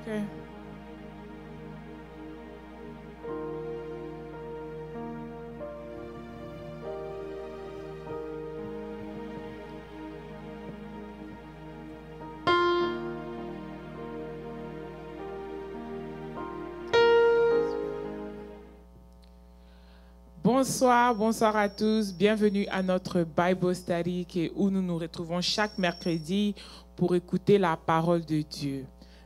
Okay. Bonsoir, bonsoir à tous. Bienvenue à notre Bible Study où nous nous retrouvons chaque mercredi pour écouter la parole de Dieu.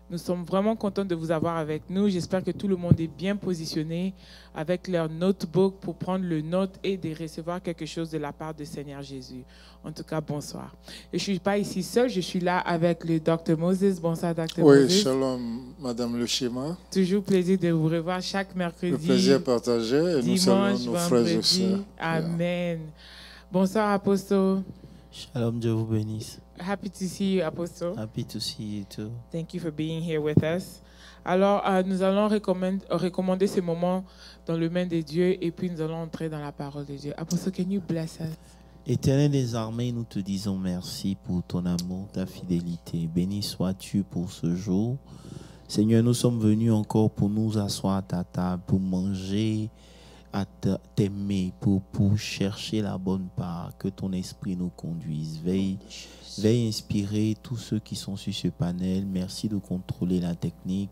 Nous sommes vraiment contents de vous avoir avec nous. J'espère que tout le monde est bien positionné avec leur notebook pour prendre le note et de recevoir quelque chose de la part du Seigneur Jésus. En tout cas, bonsoir. Et je ne suis pas ici seul, je suis là avec le Dr. Moses. Bonsoir, Dr. Moses. Oui, shalom, Madame Le Schéma. Toujours plaisir de vous revoir chaque mercredi. Le plaisir est partagé et nous saluons nos frères et sœurs. Amen. Bonsoir, Apostle. Shalom, Dieu vous bénisse. Happy to see you, Apostle. Happy to see you too. Thank you for being here with us. Alors, nous allons recommander ce moment dans le main de Dieu et puis nous allons entrer dans la parole de Dieu. Apostle, can you bless us? Éternel des armées, nous te disons merci pour ton amour, ta fidélité. Béni sois-tu pour ce jour. Seigneur, nous sommes venus encore pour nous asseoir à ta table, pour manger, à t'aimer, pour chercher la bonne part, que ton esprit nous conduise. Veille inspirer tous ceux qui sont sur ce panel. Merci de contrôler la technique.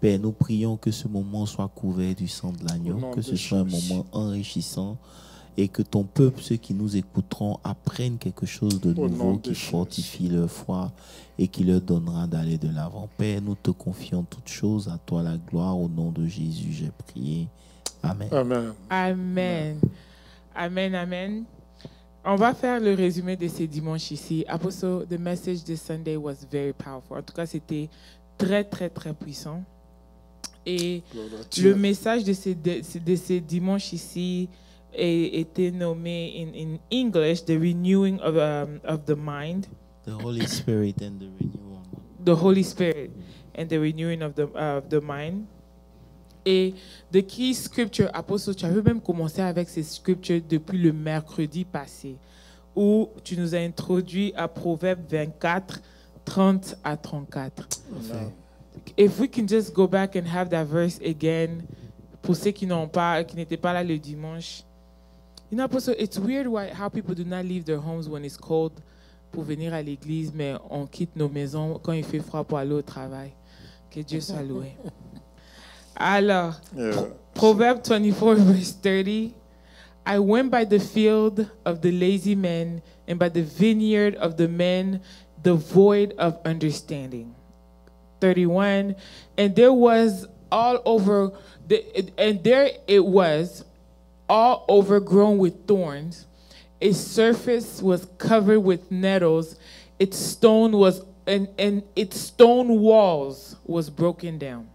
Père, nous prions que ce moment soit couvert du sang de l'agneau, que ce soit un moment enrichissant et que ton peuple, ceux qui nous écouteront, apprennent quelque chose de nouveau qui fortifie leur foi et qui leur donnera d'aller de l'avant. Père, nous te confions toutes choses. À toi la gloire. Au nom de Jésus, j'ai prié. Amen. Amen. Amen. Amen, amen. On va faire le résumé de ces dimanches ici. Apostle, the message this Sunday was very powerful. En tout cas, c'était très, très, très puissant. Et le message de ces dimanches ici était nommé in English, the renewing of the mind. The Holy Spirit and the renewal. The Holy Spirit and the renewing of the mind. Et the key scripture, Apostle, tu avais même commencé avec ces scriptures depuis le mercredi passé, où tu nous as introduit à Proverbes 24, 30 à 34. Amen. If we can just go back and have that verse again, pour ceux qui n'étaient pas là le dimanche. You know, Apostle, it's weird how people do not leave their homes when it's cold pour venir à l'église, mais on quitte nos maisons quand il fait froid pour aller au travail. Que Dieu soit loué. Alors, Proverbs 24, verse 30, I went by the field of the lazy men and by the vineyard of the men devoid of understanding. 31, and there was all overgrown with thorns. Its surface was covered with nettles. Its stone walls was broken down.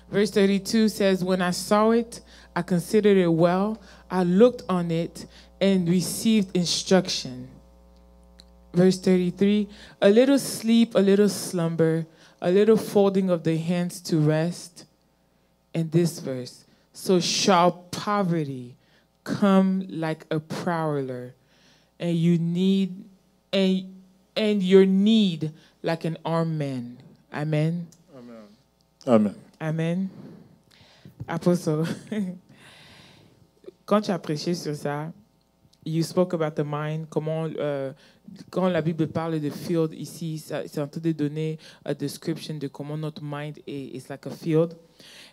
Verse 32 says, when I saw it, I considered it well. I looked on it and received instruction. Verse 33, a little sleep, a little slumber, a little folding of the hands to rest. And this verse, so shall poverty come like a prowler, and your need like an armed man. Amen. Amen. Amen. Amen. Apostle, quand tu as prêché sur ça, you spoke about the mind, comment, quand la Bible parle de field ici, c'est en train de donner a description de comment notre mind is like a field.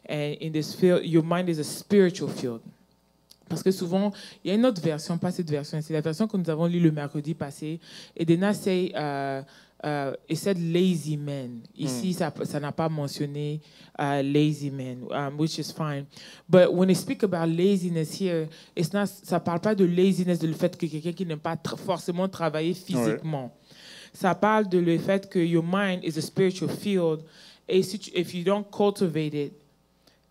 And in this field, your mind is a spiritual field. Parce que souvent, il y a une autre version, pas cette version, c'est la version que nous avons lue le mercredi passé. Et Dena say, it said lazy men. Ici, ça n'a pas mentionné lazy men, which is fine. But when they speak about laziness here, ça parle pas de laziness, de le fait que quelqu'un qui n'aime pas forcément travailler physiquement. Ouais. Ça parle de le fait que your mind is a spiritual field. Et if you don't cultivate it,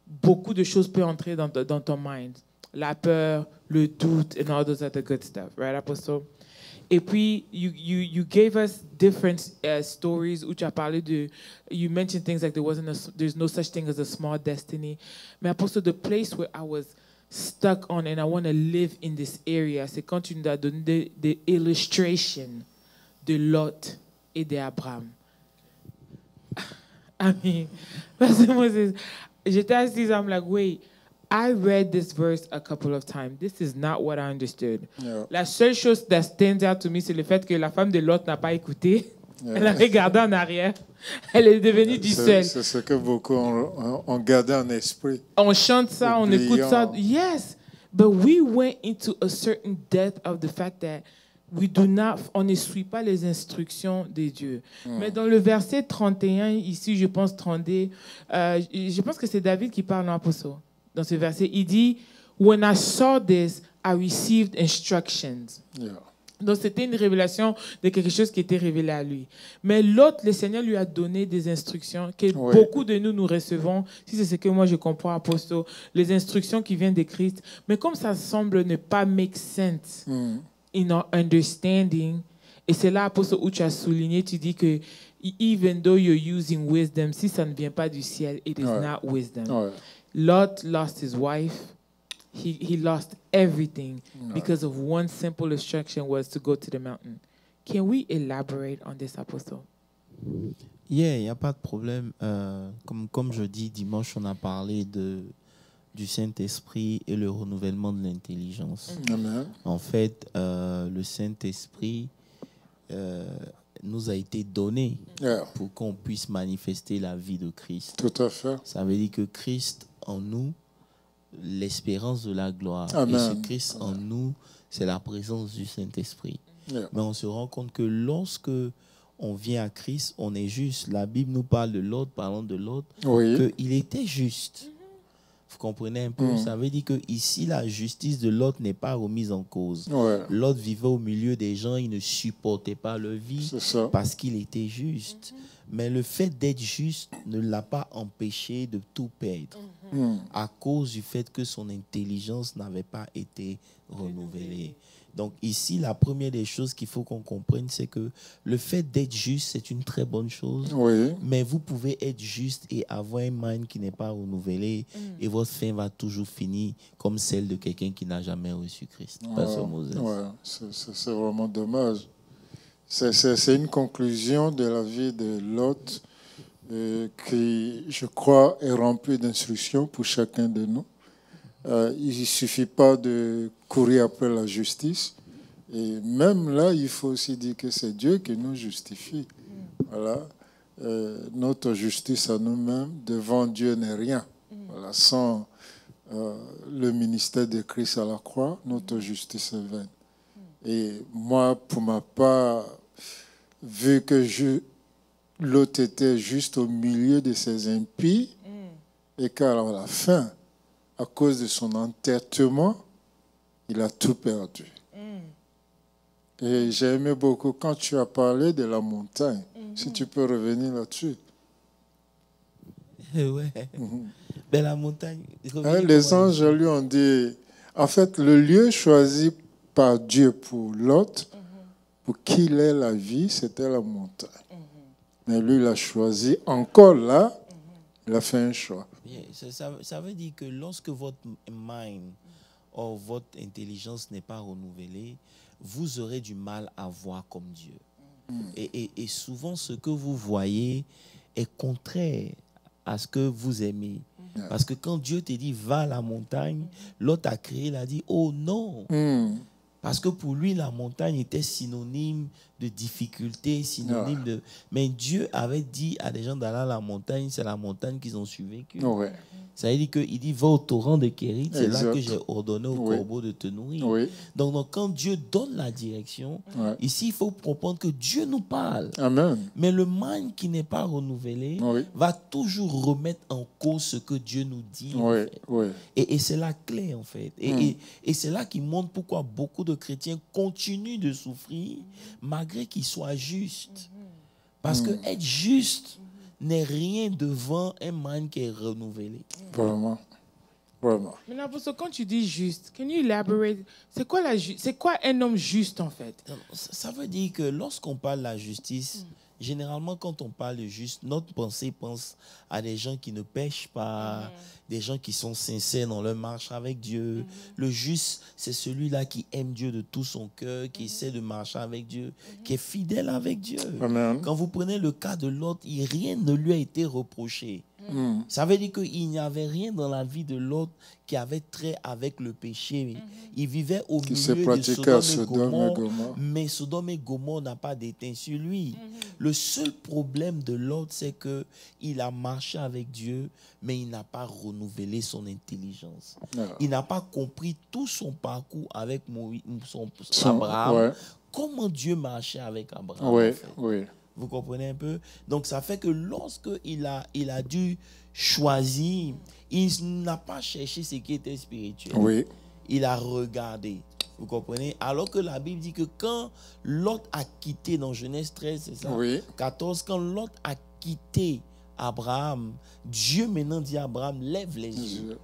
beaucoup de choses peuvent entrer dans ton mind. La peur, le doute, and all those other good stuff, right, Apostle? Et puis, you gave us different stories où tu as parlé de, you mentioned things like there's no such thing as a small destiny. Mais Apostle, the place where I was stuck on and I want to live in this area, c'est quand tu nous as donné des illustrations de Lot et d'Abraham. Amen. Parce que moi, j'étais assise, I'm like, wait, I read this verse a couple of times. This is not what I understood. Yeah. La seule chose that stands out to me, c'est le fait que la femme de Lot n'a pas écouté. Yeah. Elle a regardé en arrière. Elle est devenue du seul. C'est ce que beaucoup ont gardé en esprit. On chante ça, on écoute ça. Yes, but we went into a certain depth of the fact that on ne suit pas les instructions de Dieu. Mais dans le verset 31, ici, je pense 32, je pense que c'est David qui parle en apôtre. Dans ce verset, il dit, When I saw this, I received instructions. Yeah. Donc, c'était une révélation de quelque chose qui était révélé à lui. Mais l'autre, le Seigneur lui a donné des instructions que beaucoup de nous recevons. Si c'est ce que moi je comprends, apôtre, les instructions qui viennent de Christ. Mais comme ça semble ne pas make sense in our understanding, et c'est là, apôtre, où tu as souligné, tu dis que even though you're using wisdom, si ça ne vient pas du ciel, it is not wisdom. Lot lost his wife. He lost everything because of one simple instruction was to go to the mountain. Can we elaborate on this, Apostle? Yeah, il n'y a pas de problème. Comme je dis, dimanche, on a parlé du Saint-Esprit et le renouvellement de l'intelligence. Amen. En fait, le Saint-Esprit nous a été donné pour qu'on puisse manifester la vie de Christ. Tout à fait. Ça veut dire que Christ en nous, l'espérance de la gloire. Amen. Et ce Christ en nous, c'est la présence du Saint-Esprit. Yeah. Mais on se rend compte que lorsque on vient à Christ, on est juste. La Bible nous parle de l'autre, parlant de l'autre, qu'il était juste. Vous comprenez un peu? Ça veut dire que ici, la justice de l'autre n'est pas remise en cause. L'autre vivait au milieu des gens, il ne supportait pas leur vie parce qu'il était juste. Mais le fait d'être juste ne l'a pas empêché de tout perdre à cause du fait que son intelligence n'avait pas été renouvelée. Donc ici, la première des choses qu'il faut qu'on comprenne, c'est que le fait d'être juste, c'est une très bonne chose. Mais vous pouvez être juste et avoir un mind qui n'est pas renouvelé et votre fin va toujours finir comme celle de quelqu'un qui n'a jamais reçu Christ. C'est vraiment dommage. C'est une conclusion de la vie de Lot qui, je crois, est remplie d'instructions pour chacun de nous. Il ne suffit pas de courir après la justice. Et même là, il faut aussi dire que c'est Dieu qui nous justifie. Voilà. Notre justice à nous-mêmes, devant Dieu, n'est rien. Voilà. Sans le ministère de Christ à la croix, notre justice est vaine. Et moi, pour ma part, vu que l'autre était juste au milieu de ses impies, et qu'à la fin, à cause de son entêtement, il a tout perdu. Et j'ai aimé beaucoup quand tu as parlé de la montagne. Si tu peux revenir là-dessus. Mais la montagne... Les anges lui ont dit... En fait, le lieu choisi par Dieu pour Lot, pour qu'il ait la vie, c'était la montagne. Mais lui, il a choisi encore là, il a fait un choix. Ça veut dire que lorsque votre mind ou votre intelligence n'est pas renouvelée, vous aurez du mal à voir comme Dieu. Et souvent, ce que vous voyez est contraire à ce que vous aimez. Parce que quand Dieu te dit, va à la montagne, l'autre a créé, il a dit, oh non. Parce que pour lui, la montagne était synonyme de difficulté, synonyme de... Mais Dieu avait dit à des gens d'aller à la montagne, c'est la montagne qu'ils ont survécu. Ça veut dire qu'il dit, va au torrent de Kérit, c'est là que j'ai ordonné au corbeau de te nourrir. Donc, quand Dieu donne la direction, ici, il faut comprendre que Dieu nous parle. Amen. Mais le mind qui n'est pas renouvelé va toujours remettre en cause ce que Dieu nous dit. Et c'est la clé, en fait. Et c'est là qu'il montre pourquoi beaucoup de chrétiens continuent de souffrir malgré qu'ils soient justes. Parce que être juste n'est rien devant un mind qui est renouvelé. Vraiment. Vraiment. Mais quand tu dis juste, can you elaborate? C'est quoi un homme juste en fait? Ça veut dire que lorsqu'on parle de la justice, généralement, quand on parle de juste, notre pensée pense à des gens qui ne pêchent pas, des gens qui sont sincères dans leur marche avec Dieu. Le juste, c'est celui-là qui aime Dieu de tout son cœur, qui essaie de marcher avec Dieu, qui est fidèle avec Dieu. Amen. Quand vous prenez le cas de Lot, rien ne lui a été reproché. Ça veut dire qu'il n'y avait rien dans la vie de Lot qui avait trait avec le péché. Il vivait au milieu de Sodome et Gomorrhe, mais Sodome et Gomorrhe n'a pas déteint sur lui. Le seul problème de Lot, c'est qu'il a marché avec Dieu, mais il n'a pas renouvelé son intelligence. Il n'a pas compris tout son parcours avec Abraham. Comment Dieu marchait avec Abraham. Oui, en fait. oui. Vous comprenez un peu? Donc, ça fait que lorsqu'il a dû choisir, il n'a pas cherché ce qui était spirituel. Oui. Il a regardé. Vous comprenez? Alors que la Bible dit que quand Lot a quitté, dans Genèse 13, c'est ça? Oui. 14, quand Lot a quitté Abraham, Dieu maintenant dit à Abraham, lève les yeux.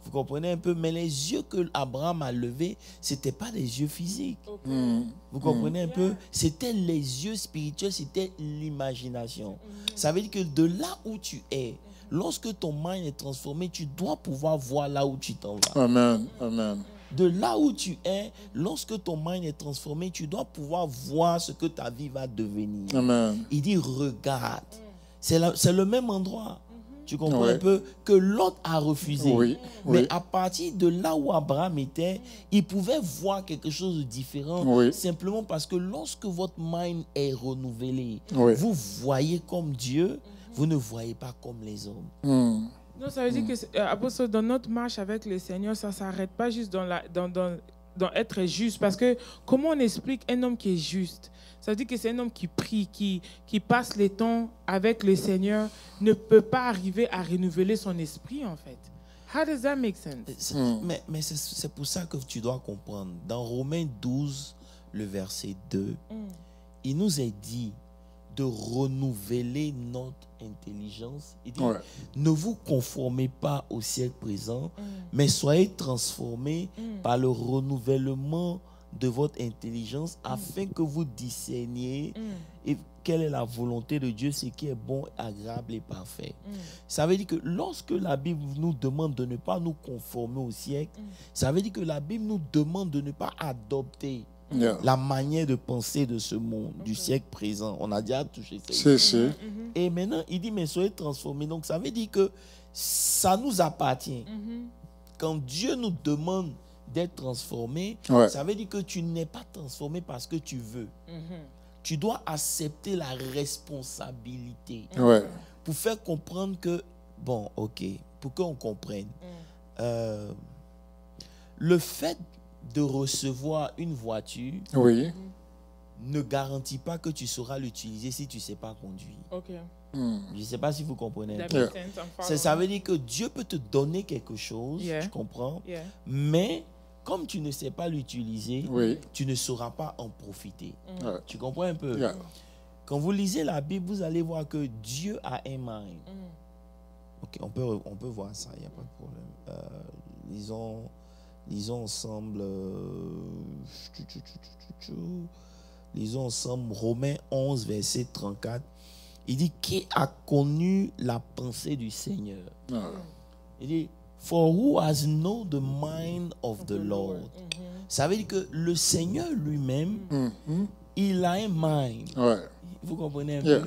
Vous comprenez un peu? Mais les yeux que Abraham a levés, ce n'étaient pas des yeux physiques. Vous comprenez un peu? C'était les yeux spirituels, c'était l'imagination. Ça veut dire que de là où tu es, lorsque ton mind est transformé, tu dois pouvoir voir là où tu t'en vas. Amen. Amen. De là où tu es, lorsque ton mind est transformé, tu dois pouvoir voir ce que ta vie va devenir. Amen. Il dit, regarde. C'est le même endroit. Tu comprends un peu que Lot a refusé. Oui, mais à partir de là où Abraham était, il pouvait voir quelque chose de différent. Simplement parce que lorsque votre mind est renouvelé, vous voyez comme Dieu, vous ne voyez pas comme les hommes. Non, ça veut dire que, apôtre, dans notre marche avec le Seigneur, ça ne s'arrête pas juste dans être juste. Parce que comment on explique un homme qui est juste? Ça veut dire que c'est un homme qui prie, qui passe les temps avec le Seigneur, ne peut pas arriver à renouveler son esprit, en fait. How does that make sense? Mais c'est pour ça que tu dois comprendre. Dans Romains 12, le verset 2, il nous est dit de renouveler notre intelligence. Il dit, ne vous conformez pas au siècle présent, mais soyez transformés par le renouvellement de votre intelligence afin que vous discerniez quelle est la volonté de Dieu, ce qui est bon, agréable et parfait. Ça veut dire que lorsque la Bible nous demande de ne pas nous conformer au siècle, ça veut dire que la Bible nous demande de ne pas adopter la manière de penser de ce monde, du siècle présent. On a déjà touché ça. Et maintenant, il dit, mais soyez transformés. Donc, ça veut dire que ça nous appartient. Quand Dieu nous demande d'être transformé, ça veut dire que tu n'es pas transformé parce que tu veux. Tu dois accepter la responsabilité pour faire comprendre que, bon, ok, pour qu'on comprenne, le fait de recevoir une voiture ne garantit pas que tu sauras l'utiliser si tu ne sais pas conduire. Je ne sais pas si vous comprenez. Ça veut dire que Dieu peut te donner quelque chose, tu comprends, mais comme tu ne sais pas l'utiliser, tu ne sauras pas en profiter. Tu comprends un peu? Quand vous lisez la Bible, vous allez voir que Dieu a un mind. Ok, on peut voir ça, il n'y a pas de problème. Lisons ensemble. Lisons ensemble Romains 11, verset 34. Il dit, qui a connu la pensée du Seigneur? Il dit, for who has known the mind of the Lord? Ça veut dire que le Seigneur lui-même, il a un mind. Vous comprenez un peu?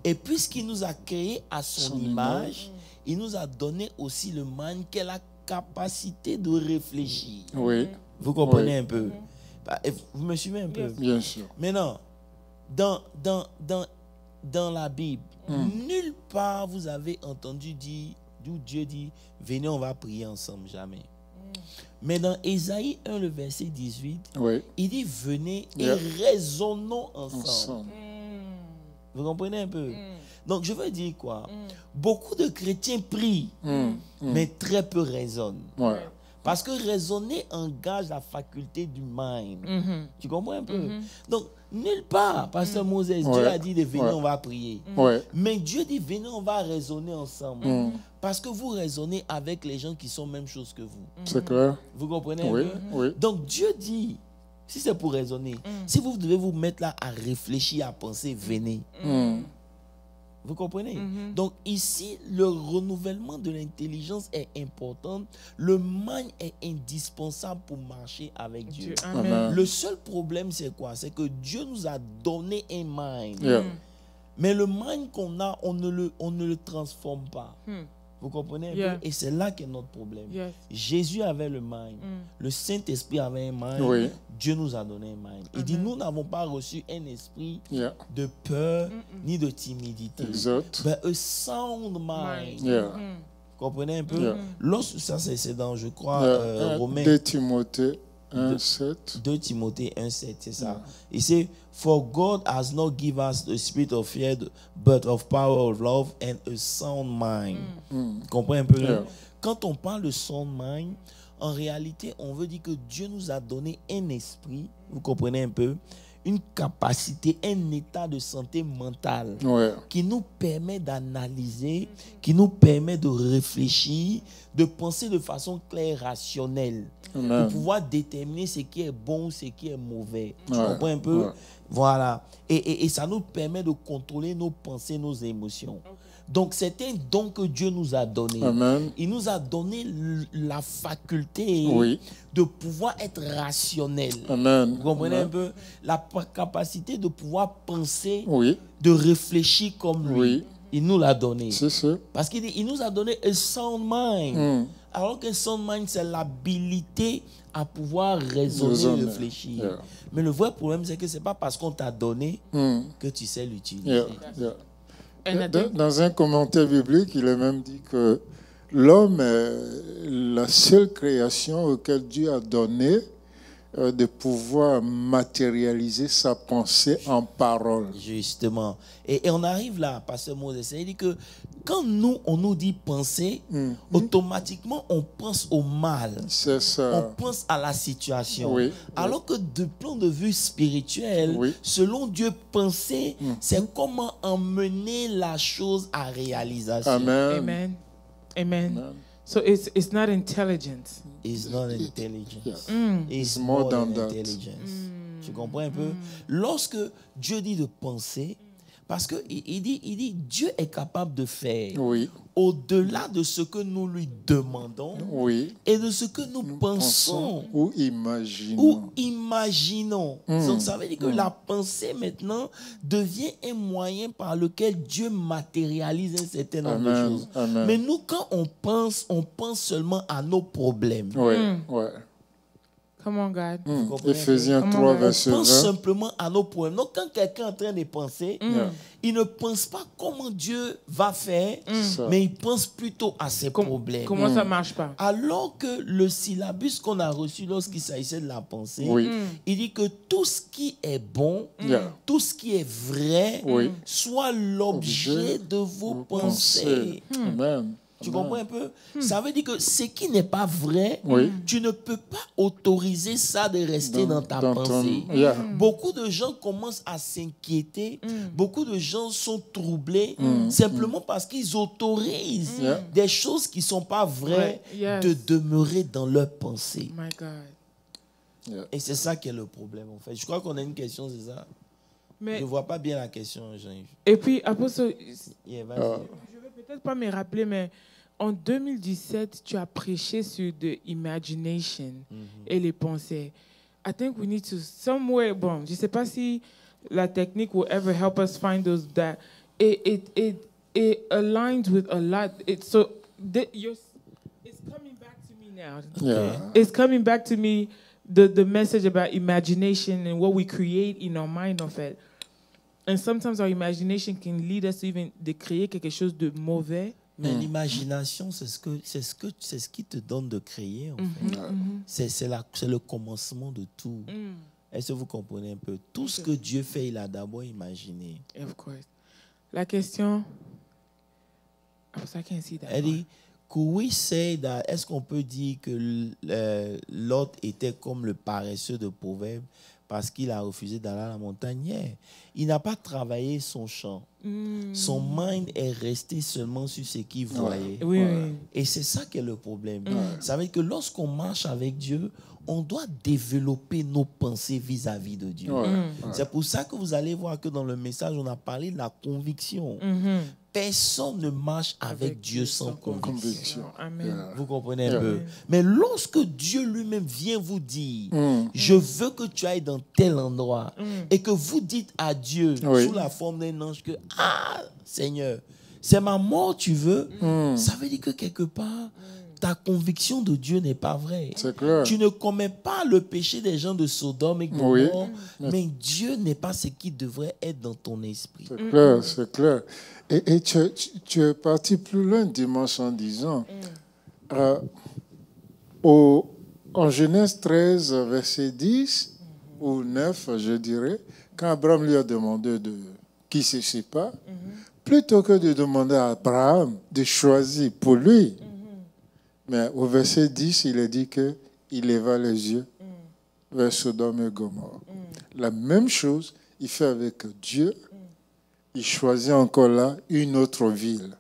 Et puisqu'il nous a créés à son image, il nous a donné aussi le mind qui est la capacité de réfléchir. Vous comprenez un peu? Vous me suivez un peu? Bien sûr. Maintenant, dans la Bible, nulle part vous avez entendu dire, d'où Dieu dit, venez, on va prier ensemble, jamais. Mais dans Ésaïe 1, le verset 18, il dit, venez et raisonnons ensemble. Vous comprenez un peu? Donc, je veux dire quoi? Beaucoup de chrétiens prient, mais très peu raisonnent. Parce que raisonner engage la faculté du mind. Tu comprends un peu? Donc, nulle part, Pasteur Moses, Dieu a dit de venir, on va prier. Mais Dieu dit, venez, on va raisonner ensemble. Parce que vous raisonnez avec les gens qui sont même chose que vous. C'est clair. Vous comprenez un peu? Donc, Dieu dit, si c'est pour raisonner, si vous devez vous mettre là à réfléchir, à penser, venez. Vous comprenez? Donc ici, le renouvellement de l'intelligence est important. Le mind est indispensable pour marcher avec Dieu. Amen. Amen. Le seul problème, c'est quoi? C'est que Dieu nous a donné un mind. Yeah. Mais le mind qu'on a, on ne le transforme pas. Vous comprenez un Yeah. peu? Et c'est là qu'est notre problème. Yes. Jésus avait le mind. Le Saint-Esprit avait un mind. Oui. Dieu nous a donné un mind. Il dit, nous n'avons pas reçu un esprit Yeah. de peur ni de timidité. Exact. But a sound mind. Yeah. Vous comprenez un peu? Yeah. Lorsque ça, c'est dans, je crois, Yeah. Romains 2 Timothée 1, 7. 2 Timothée 1,7, c'est ça. Il dit, for God has not given us the spirit of fear, but of power, of love, and a sound mind. Vous comprenez un peu? Yeah. Quand on parle de sound mind, en réalité, on veut dire que Dieu nous a donné un esprit, vous comprenez un peu, une capacité, un état de santé mentale Ouais. qui nous permet d'analyser, qui nous permet de réfléchir, de penser de façon claire, rationnelle, de Amen. pouvoir déterminer ce qui est bon, ce qui est mauvais. Tu Ouais, comprends un peu? ouais. Voilà. Et ça nous permet de contrôler nos pensées, nos émotions. Donc, c'est un don que Dieu nous a donné. Amen. Il nous a donné la faculté Oui. de pouvoir être rationnel. Amen. Vous comprenez Amen. un peu? La capacité de pouvoir penser, Oui. de réfléchir comme lui. Oui. Il nous l'a donné. C'est ça. Parce qu'il dit, il nous a donné un sound mind. Alors qu'un sound mind, c'est l'habilité à pouvoir raisonner, réfléchir. Yeah. Mais le vrai problème, c'est que ce n'est pas parce qu'on t'a donné que tu sais l'utiliser. Yeah. Yeah. And I think- Dans un commentaire biblique, il est même dit que l'homme est la seule création auquel Dieu a donné de pouvoir matérialiser sa pensée en parole. Justement. Et on arrive là, Pasteur Moses, il dit que quand nous, on nous dit penser, automatiquement, on pense au mal. C'est On ça. pense à la situation. Oui, Alors que de point de vue spirituel, Oui. selon Dieu, penser, c'est comment emmener la chose à réalisation. Amen. Amen. Amen. Amen. So it's not intelligence. It's not intelligence. Yeah. It's more more than than that. intelligence. Tu comprends un peu? Lorsque Dieu dit de penser, parce qu'il il dit Dieu est capable de faire Oui. au-delà de ce que nous lui demandons Oui. et de ce que nous pensons. Ou imaginons. Ou imaginons. Donc ça veut dire que la pensée maintenant devient un moyen par lequel Dieu matérialise un certain nombre de Amen. choses. Amen. Mais nous, quand on pense seulement à nos problèmes. Oui. Ouais. Come on, God. comprenez? Éphésiens Comment 3, on On verset pense 20. simplement à nos problèmes. Donc quand quelqu'un est en train de penser, Yeah. il ne pense pas comment Dieu va faire, Ça. mais il pense plutôt à ses problèmes. Comment ça marche pas? Alors que le syllabus qu'on a reçu lorsqu'il s'agissait de la pensée, Oui. il dit que tout ce qui est bon, Yeah. tout ce qui est vrai, Oui. soit l'objet de vos pensées. Amen. Tu comprends un peu? Ça veut dire que ce qui n'est pas vrai, Oui. tu ne peux pas autoriser ça de rester dans ta pensée. Yeah. Beaucoup de gens commencent à s'inquiéter. Beaucoup de gens sont troublés simplement parce qu'ils autorisent Yeah. des choses qui ne sont pas vraies Ouais, yes. de demeurer dans leur pensée. My God. Yeah. Et c'est ça qui est le problème, en fait. Je crois qu'on a une question, c'est ça? Mais, Je ne vois pas bien la question, Jean-Yves. et puis, Apostle, Yeah, vas-y. je vais peut-être pas me rappeler, mais en 2017, tu as prêché sur the imagination et les pensées. I think we need to somewhere. Bon, je sais pas si la technique will ever help us find those that it aligns with a lot. It's coming back to me now. Yeah. It's coming back to me the message about imagination and what we create in our mind of it. And sometimes our imagination can lead us to even de créer quelque chose de mauvais. Mais l'imagination, c'est ce qui te donne de créer, en fait. C'est le commencement de tout. Est-ce que vous comprenez un peu? Tout ce que Dieu fait, il a d'abord imaginé. Of course. La question. I can't see that. Elle dit, could we say that, est-ce qu'on peut dire que Lot était comme le paresseux de Proverbe parce qu'il a refusé d'aller à la montagne? Yeah. Il n'a pas travaillé son champ. Son mind est resté seulement sur ce qu'il voyait. Oui, oui. Et c'est ça qui est le problème. Ça veut dire que lorsqu'on marche avec Dieu, on doit développer nos pensées vis-à-vis de Dieu. Ouais. C'est pour ça que vous allez voir que dans le message, on a parlé de la conviction. personne ne marche avec Dieu sans conviction. Amen. Yeah. Vous comprenez un Yeah. peu? Mais lorsque Dieu lui-même vient vous dire, je veux que tu ailles dans tel endroit, et que vous dites à Dieu, Oui. sous la forme d'un ange, que, ah, Seigneur, c'est ma mort, tu veux? Ça veut dire que quelque part, ta conviction de Dieu n'est pas vraie. C'est clair. Tu ne commets pas le péché des gens de Sodome et Gomorrhe, Oui. mais Dieu n'est pas ce qui devrait être dans ton esprit. C'est clair, c'est clair. Et tu es parti plus loin dimanche en disant, en Genèse 13, verset 10 ou 9, je dirais, quand Abraham lui a demandé de qui se sépare, plutôt que de demander à Abraham de choisir pour lui, mais au verset 10, il est dit qu'il leva les yeux vers Sodome et Gomorrhe. La même chose, il fait avec Dieu. Il choisit encore là une autre ville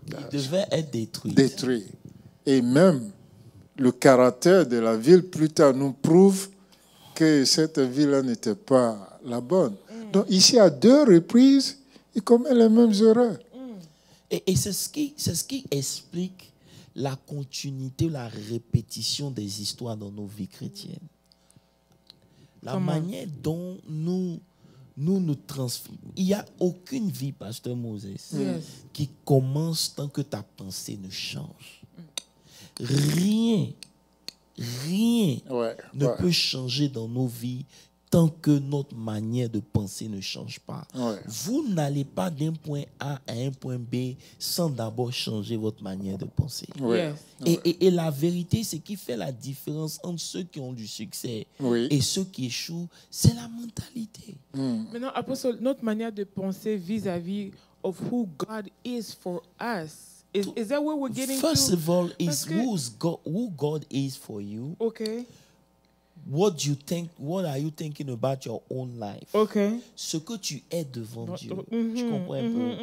Il devait être détruit. détruite. Et même le caractère de la ville, plus tard, nous prouve que cette ville-là n'était pas la bonne. Donc ici, à 2 reprises, il commet les mêmes erreurs. Et c'est ce qui explique la continuité, la répétition des histoires dans nos vies chrétiennes. La manière dont nous transformons. Il n'y a aucune vie, Pasteur Moses, qui commence tant que ta pensée ne change. Rien ne peut changer dans nos vies tant que notre manière de penser ne change pas. Ouais. Vous n'allez pas d'un point A à un point B sans d'abord changer votre manière de penser. Ouais. Yes. Et la vérité, ce qui fait la différence entre ceux qui ont du succès Oui. et ceux qui échouent, c'est la mentalité. Maintenant, Apostle, notre manière de penser vis-à-vis of who God is for us. Is that what we're getting First to? of all, is Parce que- who God is for you. Okay. What are you thinking about your own life? Okay. Ce que tu es devant Dieu. Mhm, Tu comprends un peu?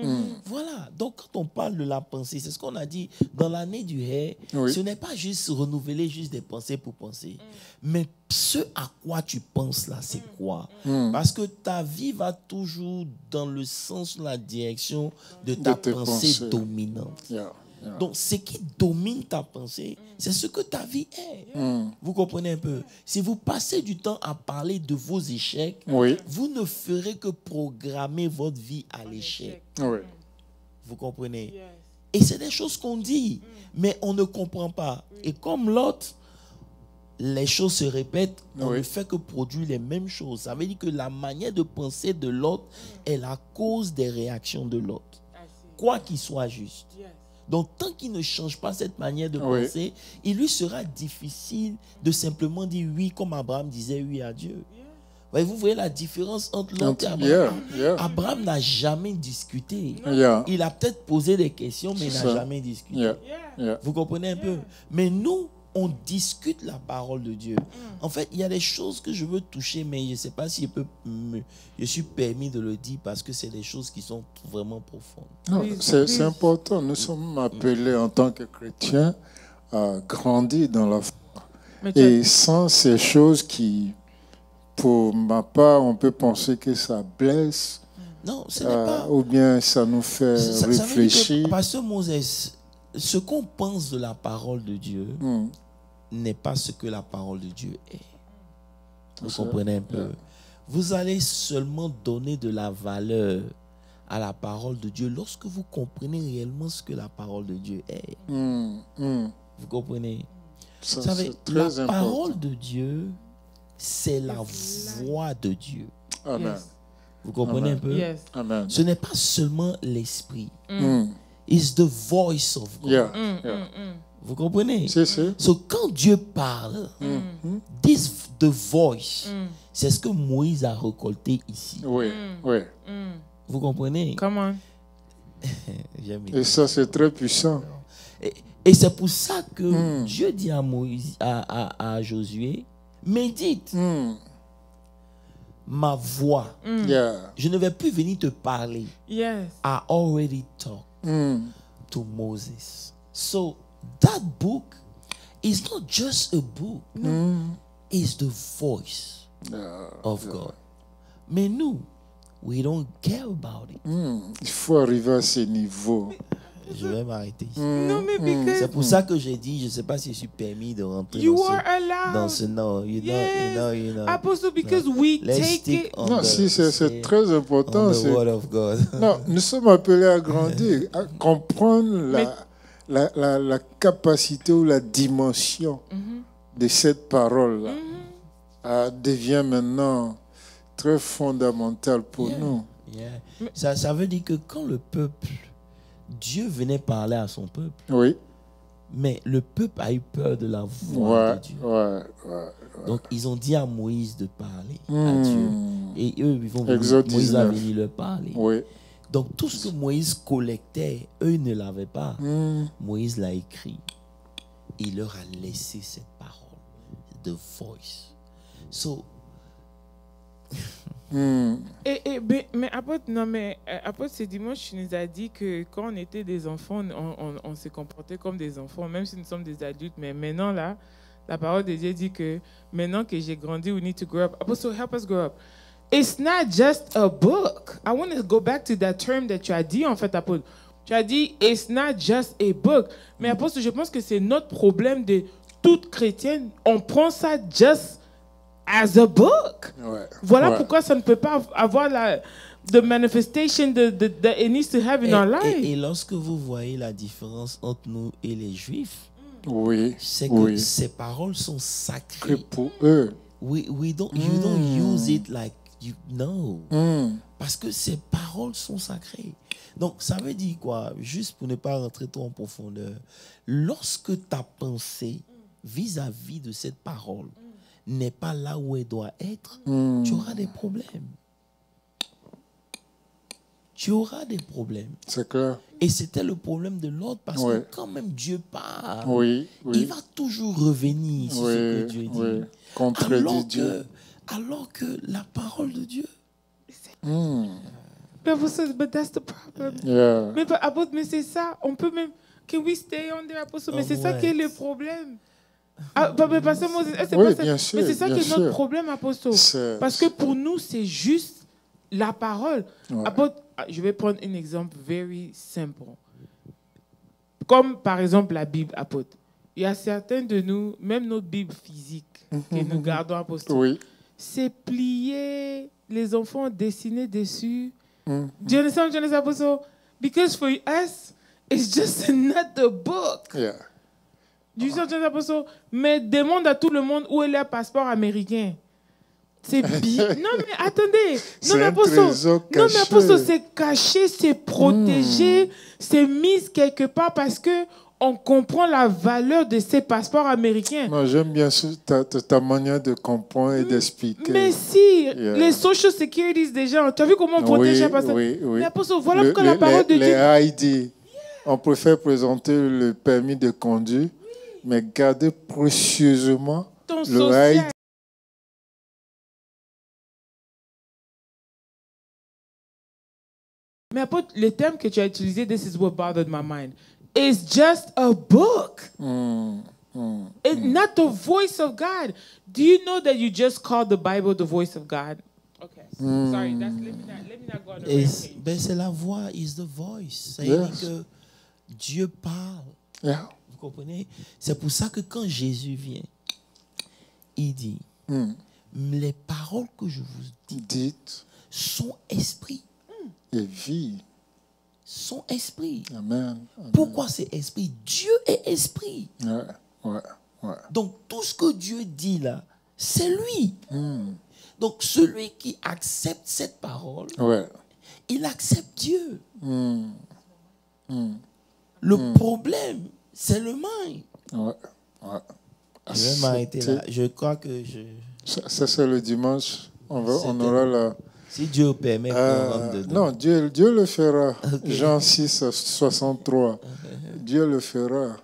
Voilà. Donc, quand on parle de la pensée, c'est ce qu'on a dit dans l'année du Hair. Oui. Ce n'est pas juste renouveler juste des pensées pour penser. Mais ce à quoi tu penses là, c'est quoi? Parce que ta vie va toujours dans le sens, la direction de ta tes pensée pensées. dominante. Yeah. Yeah. Donc, ce qui domine ta pensée, c'est ce que ta vie est. Vous comprenez un peu? Si vous passez du temps à parler de vos échecs, Oui. vous ne ferez que programmer votre vie à l'échec. Oui. Vous comprenez? Yes. Et c'est des choses qu'on dit, mais on ne comprend pas. Et comme l'autre, les choses se répètent, on Oui. ne fait que produire les mêmes choses. Ça veut dire que la manière de penser de l'autre est la cause des réactions de l'autre. I see. Quoi qu'il soit juste. Yes. Donc, tant qu'il ne change pas cette manière de Oui. penser, il lui sera difficile de simplement dire oui, comme Abraham disait oui à Dieu. Vous voyez la différence entre l'autre et Abraham. Yeah. Abraham n'a jamais discuté. Yeah. Il a peut-être posé des questions, mais il C'est n'a ça. jamais discuté. Yeah. Yeah. Yeah. Vous comprenez un peu? Mais nous, on discute la parole de Dieu. En fait, il y a des choses que je veux toucher, mais je ne sais pas si je suis permis de le dire parce que c'est des choses qui sont vraiment profondes. Non, Oui, c'est oui. important. Nous sommes appelés en tant que chrétiens à grandir dans la foi. Mais tu as- Et sans ces choses qui, pour ma part, on peut penser que ça blesse Non, ce n'est pas... ou bien ça nous fait Ça veut dire que, réfléchir. Pasteur Moses, ce qu'on pense de la parole de Dieu n'est pas ce que la parole de Dieu est. Vous Ça, comprenez un peu? Vous allez seulement donner de la valeur à la parole de Dieu lorsque vous comprenez réellement ce que la parole de Dieu est. Vous comprenez? Ça, Vous savez, c'est très la important. parole de Dieu, c'est la voix de Dieu. Amen. Yes. Vous comprenez un peu? Yes. Amen. Ce n'est pas seulement l'esprit. It's the voice of God. Yeah. Yeah. Vous comprenez? C'est. So, quand Dieu parle, the voice, c'est ce que Moïse a récolté ici. Oui, oui. Vous comprenez? Come on. J'aime Et bien. ça, c'est très puissant. Et c'est pour ça que Dieu dit à Moïse, à Josué, médite ma voix. Yeah. Je ne vais plus venir te parler. Yes. I already talked to Moses. So that book is not just a book. It's the voice Yeah. of God. Mais nous, we don't care about it. Il faut arriver à ce niveau. Je vais m'arrêter ici. No, mais because C'est pour ça que j'ai dit, je ne sais pas si je suis permis de rentrer you dans are dans allowed. ce non. You know. Apostle, because we Let's take stick it. on Non, the, si, c'est très important. on the c'est- word of God. Non, nous sommes appelés à grandir, à comprendre la capacité ou la dimension de cette parole-là. Devient maintenant très fondamentale pour nous. Yeah. Ça veut dire que quand le peuple, Dieu venait parler à son peuple, Oui. mais le peuple a eu peur de la voix Ouais, de Dieu. ouais. Donc ils ont dit à Moïse de parler à Dieu. Et eux, ils vont venir, Exode Moïse va 19. venir leur parler. Oui. Donc tout ce que Moïse collectait, eux ne l'avaient pas. Moïse l'a écrit. Il leur a laissé cette parole. The voice. So, Mais apôtre, non, mais apôtre, ce dimanche, tu nous as dit que quand on était des enfants, on se comportait comme des enfants, même si nous sommes des adultes. Mais maintenant, là, la parole de Dieu dit que maintenant que j'ai grandi, we need to grow up. Apostle, help us grow up. It's not just a book. I want to go back to that term that tu as dit, en fait, apôtre. Tu as dit, it's not just a book. Mais apostle, je pense que c'est notre problème de toute chrétienne. On prend ça just as a book. Ouais. Voilà Ouais. pourquoi ça ne peut pas avoir la the manifestation that it needs to have in our life. et lorsque vous voyez la différence entre nous et les Juifs, Oui. c'est que Oui. ces paroles sont Que sacrées. pour eux. You don't use it like you know. Parce que ces paroles sont sacrées. Donc, ça veut dire quoi? Juste pour ne pas rentrer trop en profondeur. Lorsque ta pensée vis-à-vis de cette parole n'est pas là où elle doit être, tu auras des problèmes. Tu auras des problèmes. C'est clair. Et c'était le problème de l'autre parce Ouais. que quand même Dieu parle, Oui. Oui. il va toujours revenir sur ce que Dieu dit. Oui. Contredit Dieu. Alors que la parole de Dieu, But that's the problem. Yeah. Mais c'est ça, on peut même. Can we stay on there, apostle? Mais c'est ça Ouais. qui est le problème. Mais pasteur Moses, c'est Oui, pas ça. bien sûr, Mais c'est ça bien qui est notre sûr. problème, apostle. C'est- Parce que pour nous, c'est juste la parole. Ouais. Apôtre, je vais prendre un exemple very simple. Comme par exemple la Bible, apôtre. Il y a certains de nous, même notre Bible physique, que nous gardons, apostle, Oui. c'est plié, les enfants ont dessiné dessus. Do you understand, apostle? Because for us, it's just another book. Yeah. Du sens, apostle? Mais demande à tout le monde où est leur passeport américain. C'est bien. Non, mais attendez. Non, C'est mais un apostle. trésor Non, mais caché. apostle, c'est caché, c'est protégé, c'est mis quelque part parce que on comprend la valeur de ces passeports américains. Non, j'aime bien ta manière de comprendre et d'expliquer. Mais si, Yeah. les social securities des gens, tu as vu comment on protège les passeports? Oui. Mais apostle, voilà pourquoi la parole de Dieu. Les ID. On préfère présenter le permis de conduire, mais garder précieusement Ton le social. ID. Mais apôtre, le terme que tu as utilisé, this is what bothered my mind. It's just a book. It's not the voice of God. Do you know that you just called the Bible the voice of God? Okay. Sorry, let me not go on a rampage. ben c'est la voix, is the voice. Ça veut Yes. dire que Dieu parle. Yeah. Vous comprenez? C'est pour ça que quand Jésus vient, il dit, les paroles que je vous dis Dites sont esprit. et vie. Sont esprit. Amen. Amen. Pourquoi c'est esprit? Dieu est esprit. Ouais. Donc tout ce que Dieu dit là, c'est lui. Donc celui qui accepte cette parole, Ouais. il accepte Dieu. Le problème, c'est le mind. Ouais. Je vais m'arrêter là. Je crois que Ça, c'est le dimanche. On aura la. si Dieu permet qu'on rentre dedans. Non, Dieu le fera. Jean 6, 63. Dieu le fera.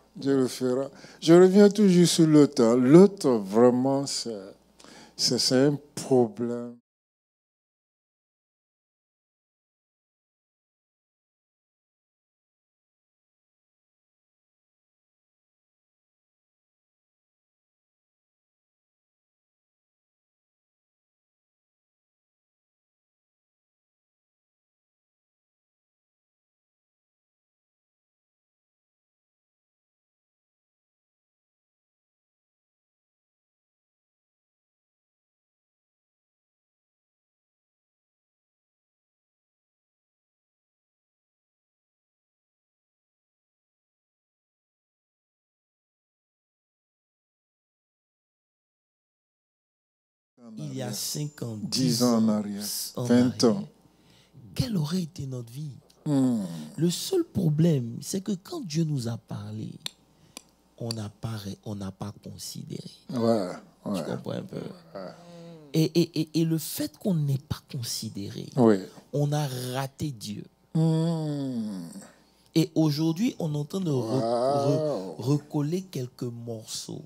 Je reviens toujours sur l'autre. L'autre, vraiment, c'est un problème. il y a 5 ans, 10 ans en arrière, 20 ans. Quelle aurait été notre vie? Le seul problème, c'est que quand Dieu nous a parlé, on n'a pas considéré. Ouais. Tu comprends un peu? Et le fait qu'on n'ait pas considéré, on a raté Dieu. Et aujourd'hui, on est en train de recoller quelques morceaux.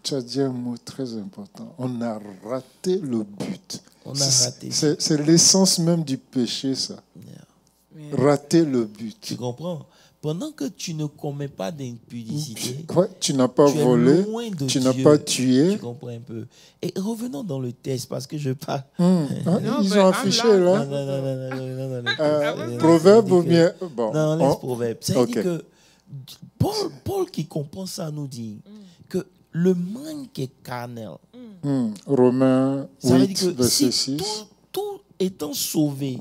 Tu as dit un mot très important. On a raté le but. On a raté. C'est l'essence même du péché, ça. Yeah. Rater le but. Tu comprends? Pendant que tu ne commets pas d'impudicité, tu n'as pas volé, tu n'as pas tué. Tu comprends un peu. Et revenons dans le texte, parce que je parle. Ils ont affiché là. Non. Proverbe ou bien. Bon, non, laisse proverbe. Ça veut dire que Paul qui comprend ça nous dit que le manque est carnel. Romains 8, verset 6. Tout étant sauvé,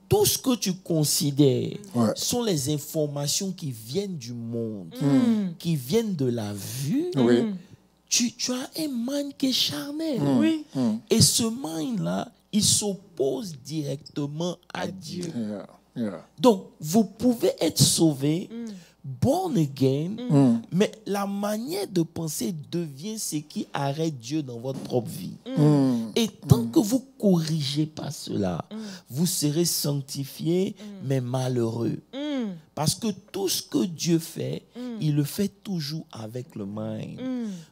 tout ce que tu considères sont les informations qui viennent du monde, qui viennent de la vue. Tu as un mind qui est charnel. Et ce mind-là, il s'oppose directement à Dieu. Donc, vous pouvez être sauvé, born again, mais la manière de penser devient ce qui arrête Dieu dans votre propre vie. Et tant que vous ne corrigez pas cela, vous serez sanctifiés, mais malheureux. Parce que tout ce que Dieu fait, il le fait toujours avec le mind.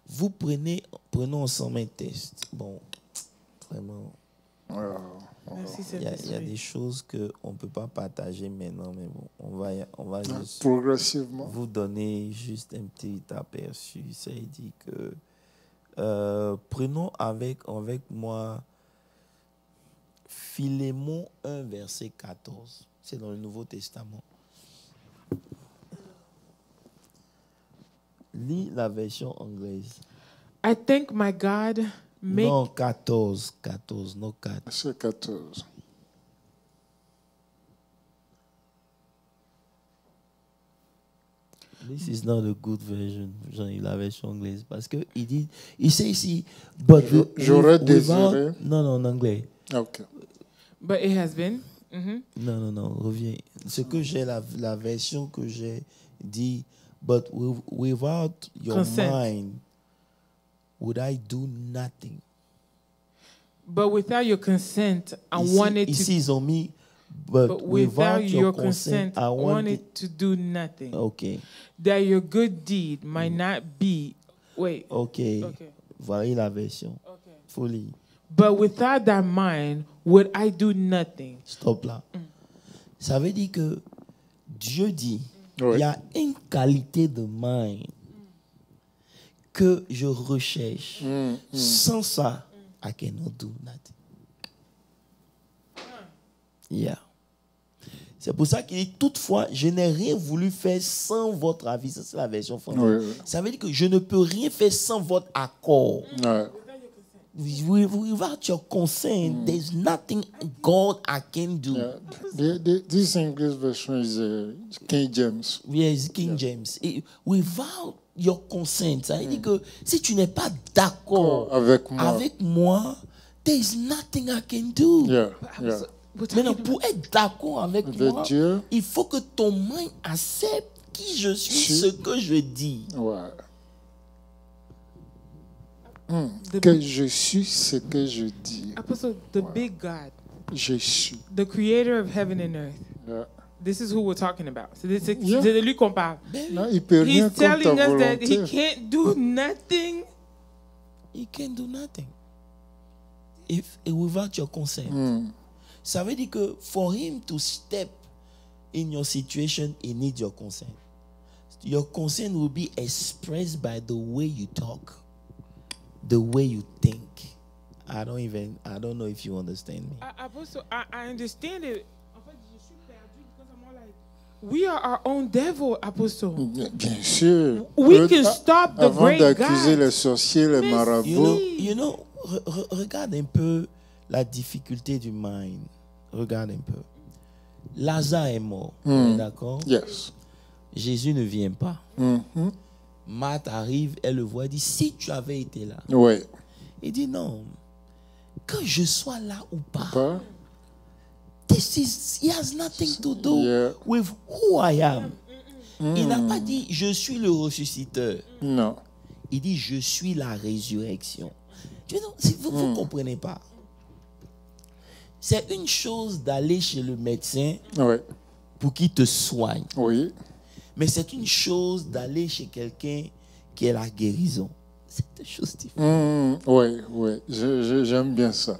Vous prenons ensemble un test. Bon, vraiment. Il y a des choses qu'on ne peut pas partager maintenant, mais bon, on va juste progressivement vous donner juste un petit aperçu. Ça dit que prenons avec moi Philémon 1, verset 14. C'est dans le Nouveau Testament. Lis la version anglaise. I thank my God. Non, 14, non 4. Verset 14. This is not a good version, la version anglaise. Parce que il sait ici, but j'aurais désiré. Non, en anglais. Ok. But it has been. Non, reviens. Ce que j'ai, la version que j'ai dit, but without your mind, would I do nothing? But without your consent, I wanted to. Ici, ils ont mis, but without your consent, I wanted to do nothing. Okay. That your good deed might not be. Wait. Okay. Voilà la version. Okay. Fully. But without that mind, would I do nothing? Stop là. Ça veut dire que Dieu dit, il y a une qualité de mind que je recherche. Sans ça, I cannot do nothing. Yeah. C'est pour ça qu'il dit, toutefois, je n'ai rien voulu faire sans votre avis. Ça, c'est la version française. Ça veut dire que je ne peux rien faire sans votre accord. Without your consent, there's nothing God I can do. This English version is King James. Yes, King James. Without your consent, ça veut dire que si tu n'es pas d'accord avec moi, there's nothing I can do. Maintenant, pour être d'accord avec moi, Dieu, il faut que ton mind accepte qui je suis, ce que je dis. Que je suis ce que je dis. Apostle, the big God. Je suis. The creator of heaven and earth. This is who we're talking about. So c'est de lui qu'on parle. Non, il peut rien He's telling contre ta us that volonté. he can't do nothing. He can't do nothing. Without your consent. Ça veut dire que for him to step in your situation, he needs your consent. Your consent will be expressed by the way you talk, the way you think. I don't know if you understand me. Apostle, I understand it. En fait, je suis perdu because I'm all like, we are our own devil, Apostle. Bien sûr. We can stop the Avant great d'accuser God. les sorciers, les marabouts. You know, regarde un peu la difficulté du mind. Regarde un peu. Lazare est mort. D'accord? Yes. Jésus ne vient pas. Marthe arrive, elle le voit, elle dit, si tu avais été là. Ouais. Il dit non. que je sois là ou pas, Pas. it has nothing to do Yeah. with who I am. Il n'a pas dit je suis le ressusciteur. Non. Il dit je suis la résurrection. Tu vois, si vous ne comprenez pas, c'est une chose d'aller chez le médecin Oui. pour qu'il te soigne. Oui. Mais c'est une chose d'aller chez quelqu'un qui est la guérison. C'est deux choses différentes. Oui, oui. J'aime bien ça.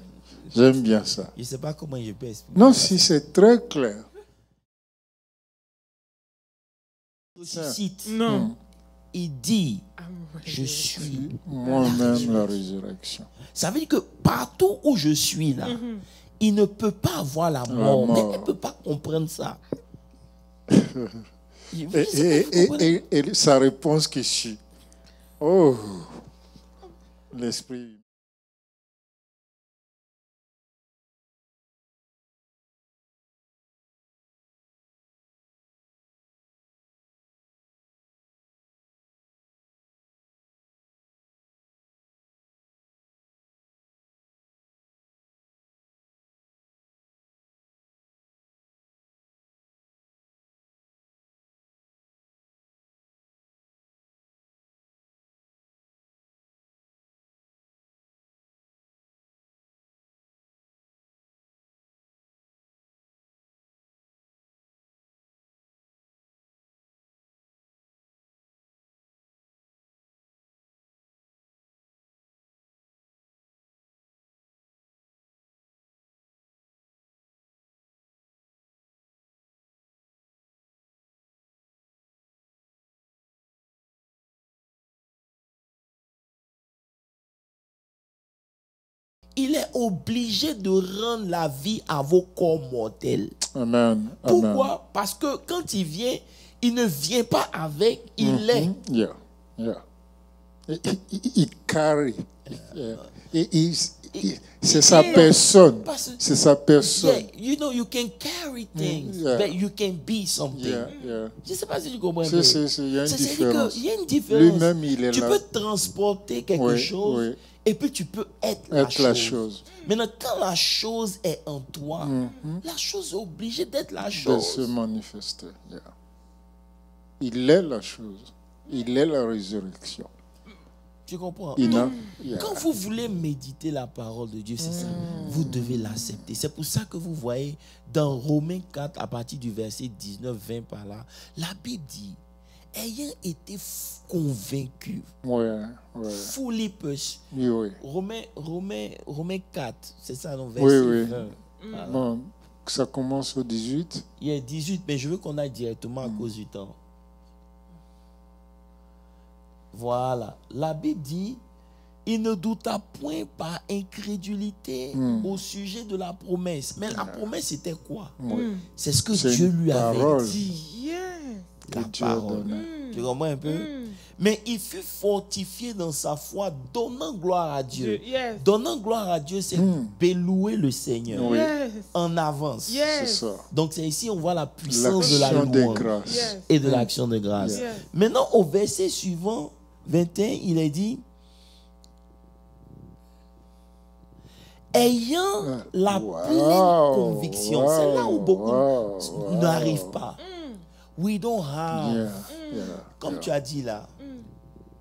J'aime bien ça. Je ne sais pas comment je peux expliquer. Non, si c'est très clair. Ressuscite. Non. Il dit I'm je ready. suis. Moi-même, la résurrection. Ça veut dire que partout où je suis là, il ne peut pas avoir la mort. Mais il ne peut pas comprendre ça. Je sais pas si vous comprenez. Et sa réponse qui suit. Oh, l'esprit. Il est obligé de rendre la vie à vos corps mortels. Amen. Pourquoi? Parce que quand il vient, il ne vient pas avec, il est. Yeah, yeah. Il carry. Yeah. C'est sa personne. C'est sa personne. Yeah, you know, you can carry things, yeah. but you can be something. Yeah, yeah. Je ne sais pas si tu comprends. Il y a une différence. Il y a une différence. Lui-même, il est tu là. peux transporter quelque chose et puis tu peux être la chose. Maintenant, quand la chose est en toi, la chose est obligée d'être la De chose. se manifester. Yeah. Il est la chose. Il est la résurrection. Tu comprends? Yeah. Quand vous voulez méditer la parole de Dieu, c'est ça. Vous devez l'accepter. C'est pour ça que vous voyez dans Romains 4, à partir du verset 19-20 par là, la Bible dit, ayant été convaincu, fully persuaded. Oui. Romains 4, c'est ça, non, verset 20. Voilà. Bon, ça commence au 18. Il y a 18, mais je veux qu'on aille directement à cause du temps. Voilà. La Bible dit, il ne douta point par incrédulité au sujet de la promesse. Mais la promesse, c'était quoi? C'est ce que Dieu lui avait dit. La parole. Tu comprends un peu? Mais il fut fortifié dans sa foi, donnant gloire à Dieu. Donnant gloire à Dieu, c'est bélouer le Seigneur en avance. C'est ça. Donc c'est ici on voit la puissance de la louange et de l'action de grâce. Maintenant, au verset suivant, 21, il est dit, ayant la pleine conviction. C'est là où beaucoup n'arrivent pas. We don't have, comme tu as dit là,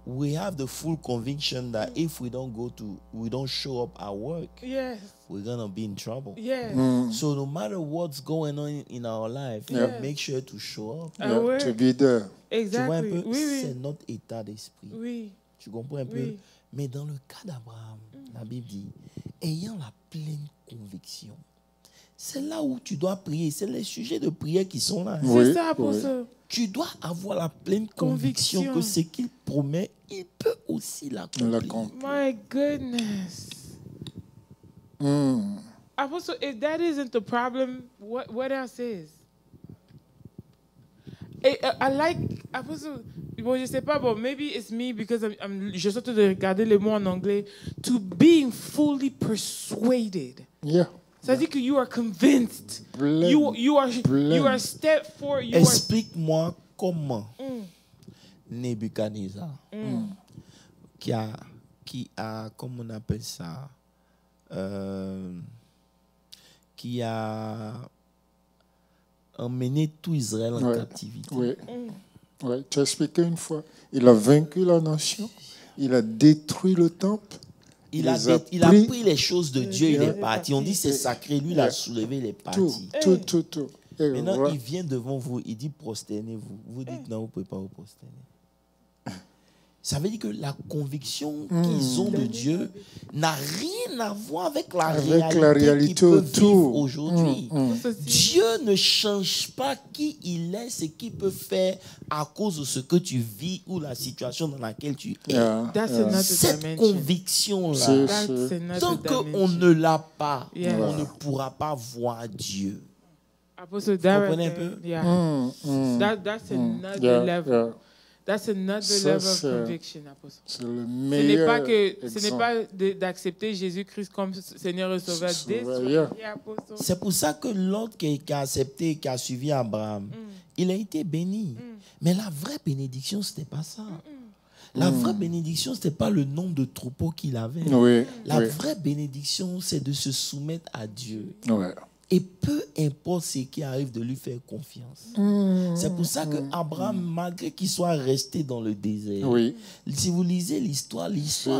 we have the full conviction that if we don't show up at work, we're gonna be in trouble. So no matter what's going on in our life, make sure to show up. To be there. Tu vois un peu, c'est notre état d'esprit. Tu comprends un peu? Mais dans le cas d'Abraham, la Bible dit, ayant la pleine conviction. C'est là où tu dois prier. C'est les sujets de prière qui sont là. C'est ça pour ça. Tu dois avoir la pleine conviction que ce qu'il promet, il peut aussi l'accomplir. My goodness. Apostle, if that isn't the problem, what else is? I like, Apostle, bon, je sais pas, but maybe it's me because je sorte de regarder le mot en anglais. To being fully persuaded. Yeah. Ça dit que you are convinced. You are step forward. Explique-moi comment Nebuchadnezzar, qui a, comment on appelle ça, qui a emmené tout Israël en captivité. Oui. Oui, tu as expliqué une fois. Il a vaincu la nation, il a détruit le temple. Il a pris les choses de Dieu, il est parti. On dit c'est sacré, lui il a soulevé les parties. Tout. Et maintenant, il vient devant vous, il dit prosternez-vous. Vous dites non, vous ne pouvez pas vous prosterner. Ça veut dire que la conviction qu'ils ont de Dieu n'a rien à voir avec la réalité qu'ils peuvent vivre aujourd'hui. Dieu ne change pas qui il est, ce qu'il peut faire à cause de ce que tu vis ou la situation dans laquelle tu es. Cette conviction-là, tant qu'on ne l'a pas, on ne pourra pas voir Dieu. Vous comprenez un peu? That's another level. That's another level of conviction, Apostle. C'est le meilleur ce n'est pas d'accepter Jésus-Christ comme Seigneur et Sauveur. C'est pour ça que l'autre qui a accepté, qui a suivi Abraham, il a été béni. Mais la vraie bénédiction, ce n'était pas ça. La vraie bénédiction, ce n'était pas le nombre de troupeaux qu'il avait. La vraie bénédiction, c'est de se soumettre à Dieu. Et peu importe ce qui arrive, de lui faire confiance. C'est pour ça que Abraham, malgré qu'il soit resté dans le désert, si vous lisez l'histoire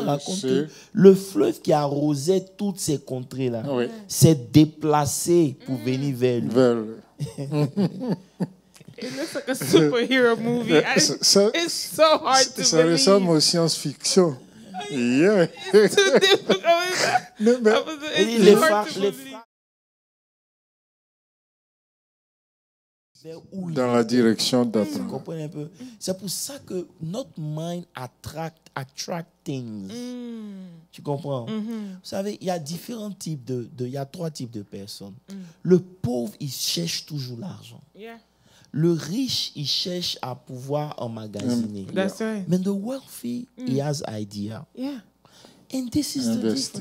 raconte que le fleuve qui arrosait toutes ces contrées-là s'est déplacé pour venir vers lui. It looks like a superhero movie. It's so hard to believe. Ça ressemble aux science-fiction. Yeah. It's too difficult. It's hard to believe. Dans la direction d'Abraham. Vous comprenez un peu? C'est pour ça que notre mind attract things. Tu comprends? Vous savez, il y a différents types il y a 3 types de personnes. Le pauvre, il cherche toujours l'argent. Le riche, il cherche à pouvoir emmagasiner. Mais the wealthy, he has idea. And this is the difference.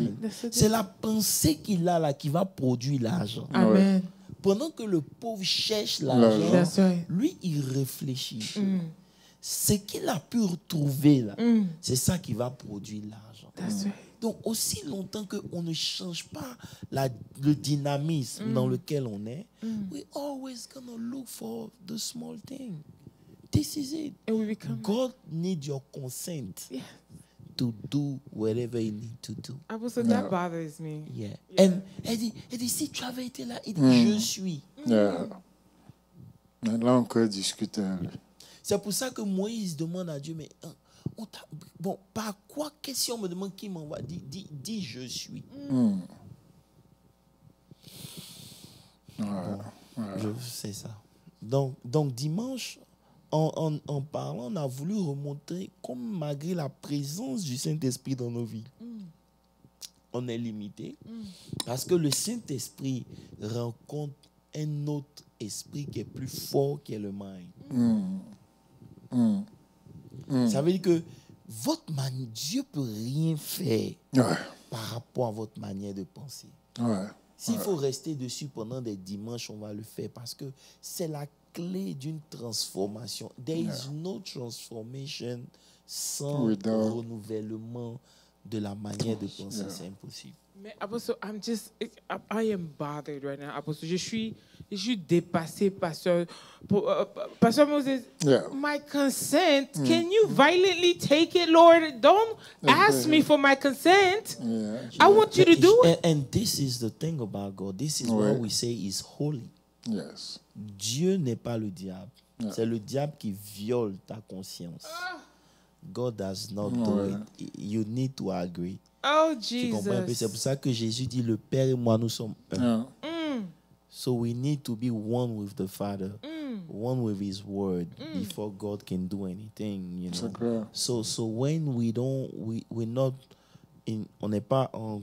C'est la pensée qu'il a là qui va produire l'argent. Amen. Pendant que le pauvre cherche l'argent, lui, il réfléchit. Ce qu'il a pu retrouver là, c'est ça qui va produire l'argent. Donc, aussi longtemps qu'on ne change pas le dynamisme dans lequel on est, we're always going to look for the small thing. This is it. God needs your consent. To do whatever you need to do. That bothers me. And elle dit, si tu avais été là, il dit, je suis. Là, on peut discuter. C'est pour ça que Moïse demande à Dieu, mais bon, par quoi, si on me demande qui m'envoie, dis je suis. C'est ça. Donc dimanche, en parlant, on a voulu remontrer comme malgré la présence du Saint-Esprit dans nos vies, on est limité parce que le Saint-Esprit rencontre un autre esprit qui est plus fort que le mind. Ça veut dire que Dieu peut rien faire par rapport à votre manière de penser. S'il faut rester dessus pendant des dimanches, on va le faire parce que c'est la clé d'une transformation. There is no transformation sans renouvellement de la manière de penser. C'est impossible. Mais Apostle, I am bothered right now. Apostle, je suis dépassé, Pasteur. Pasteur Moses, my consent, can you violently take it, Lord? Don't ask me for my consent. I want you to do it. And this is the thing about God. This is what we say is holy. Dieu n'est pas le diable. C'est le diable qui viole ta conscience. God does not do it. You need to agree. Oh, Jesus. C'est pour ça que Jésus dit, le Père et moi, nous sommes un. So we need to be one with the Father, one with His Word, before God can do anything, you know. So when we're not on n'est pas en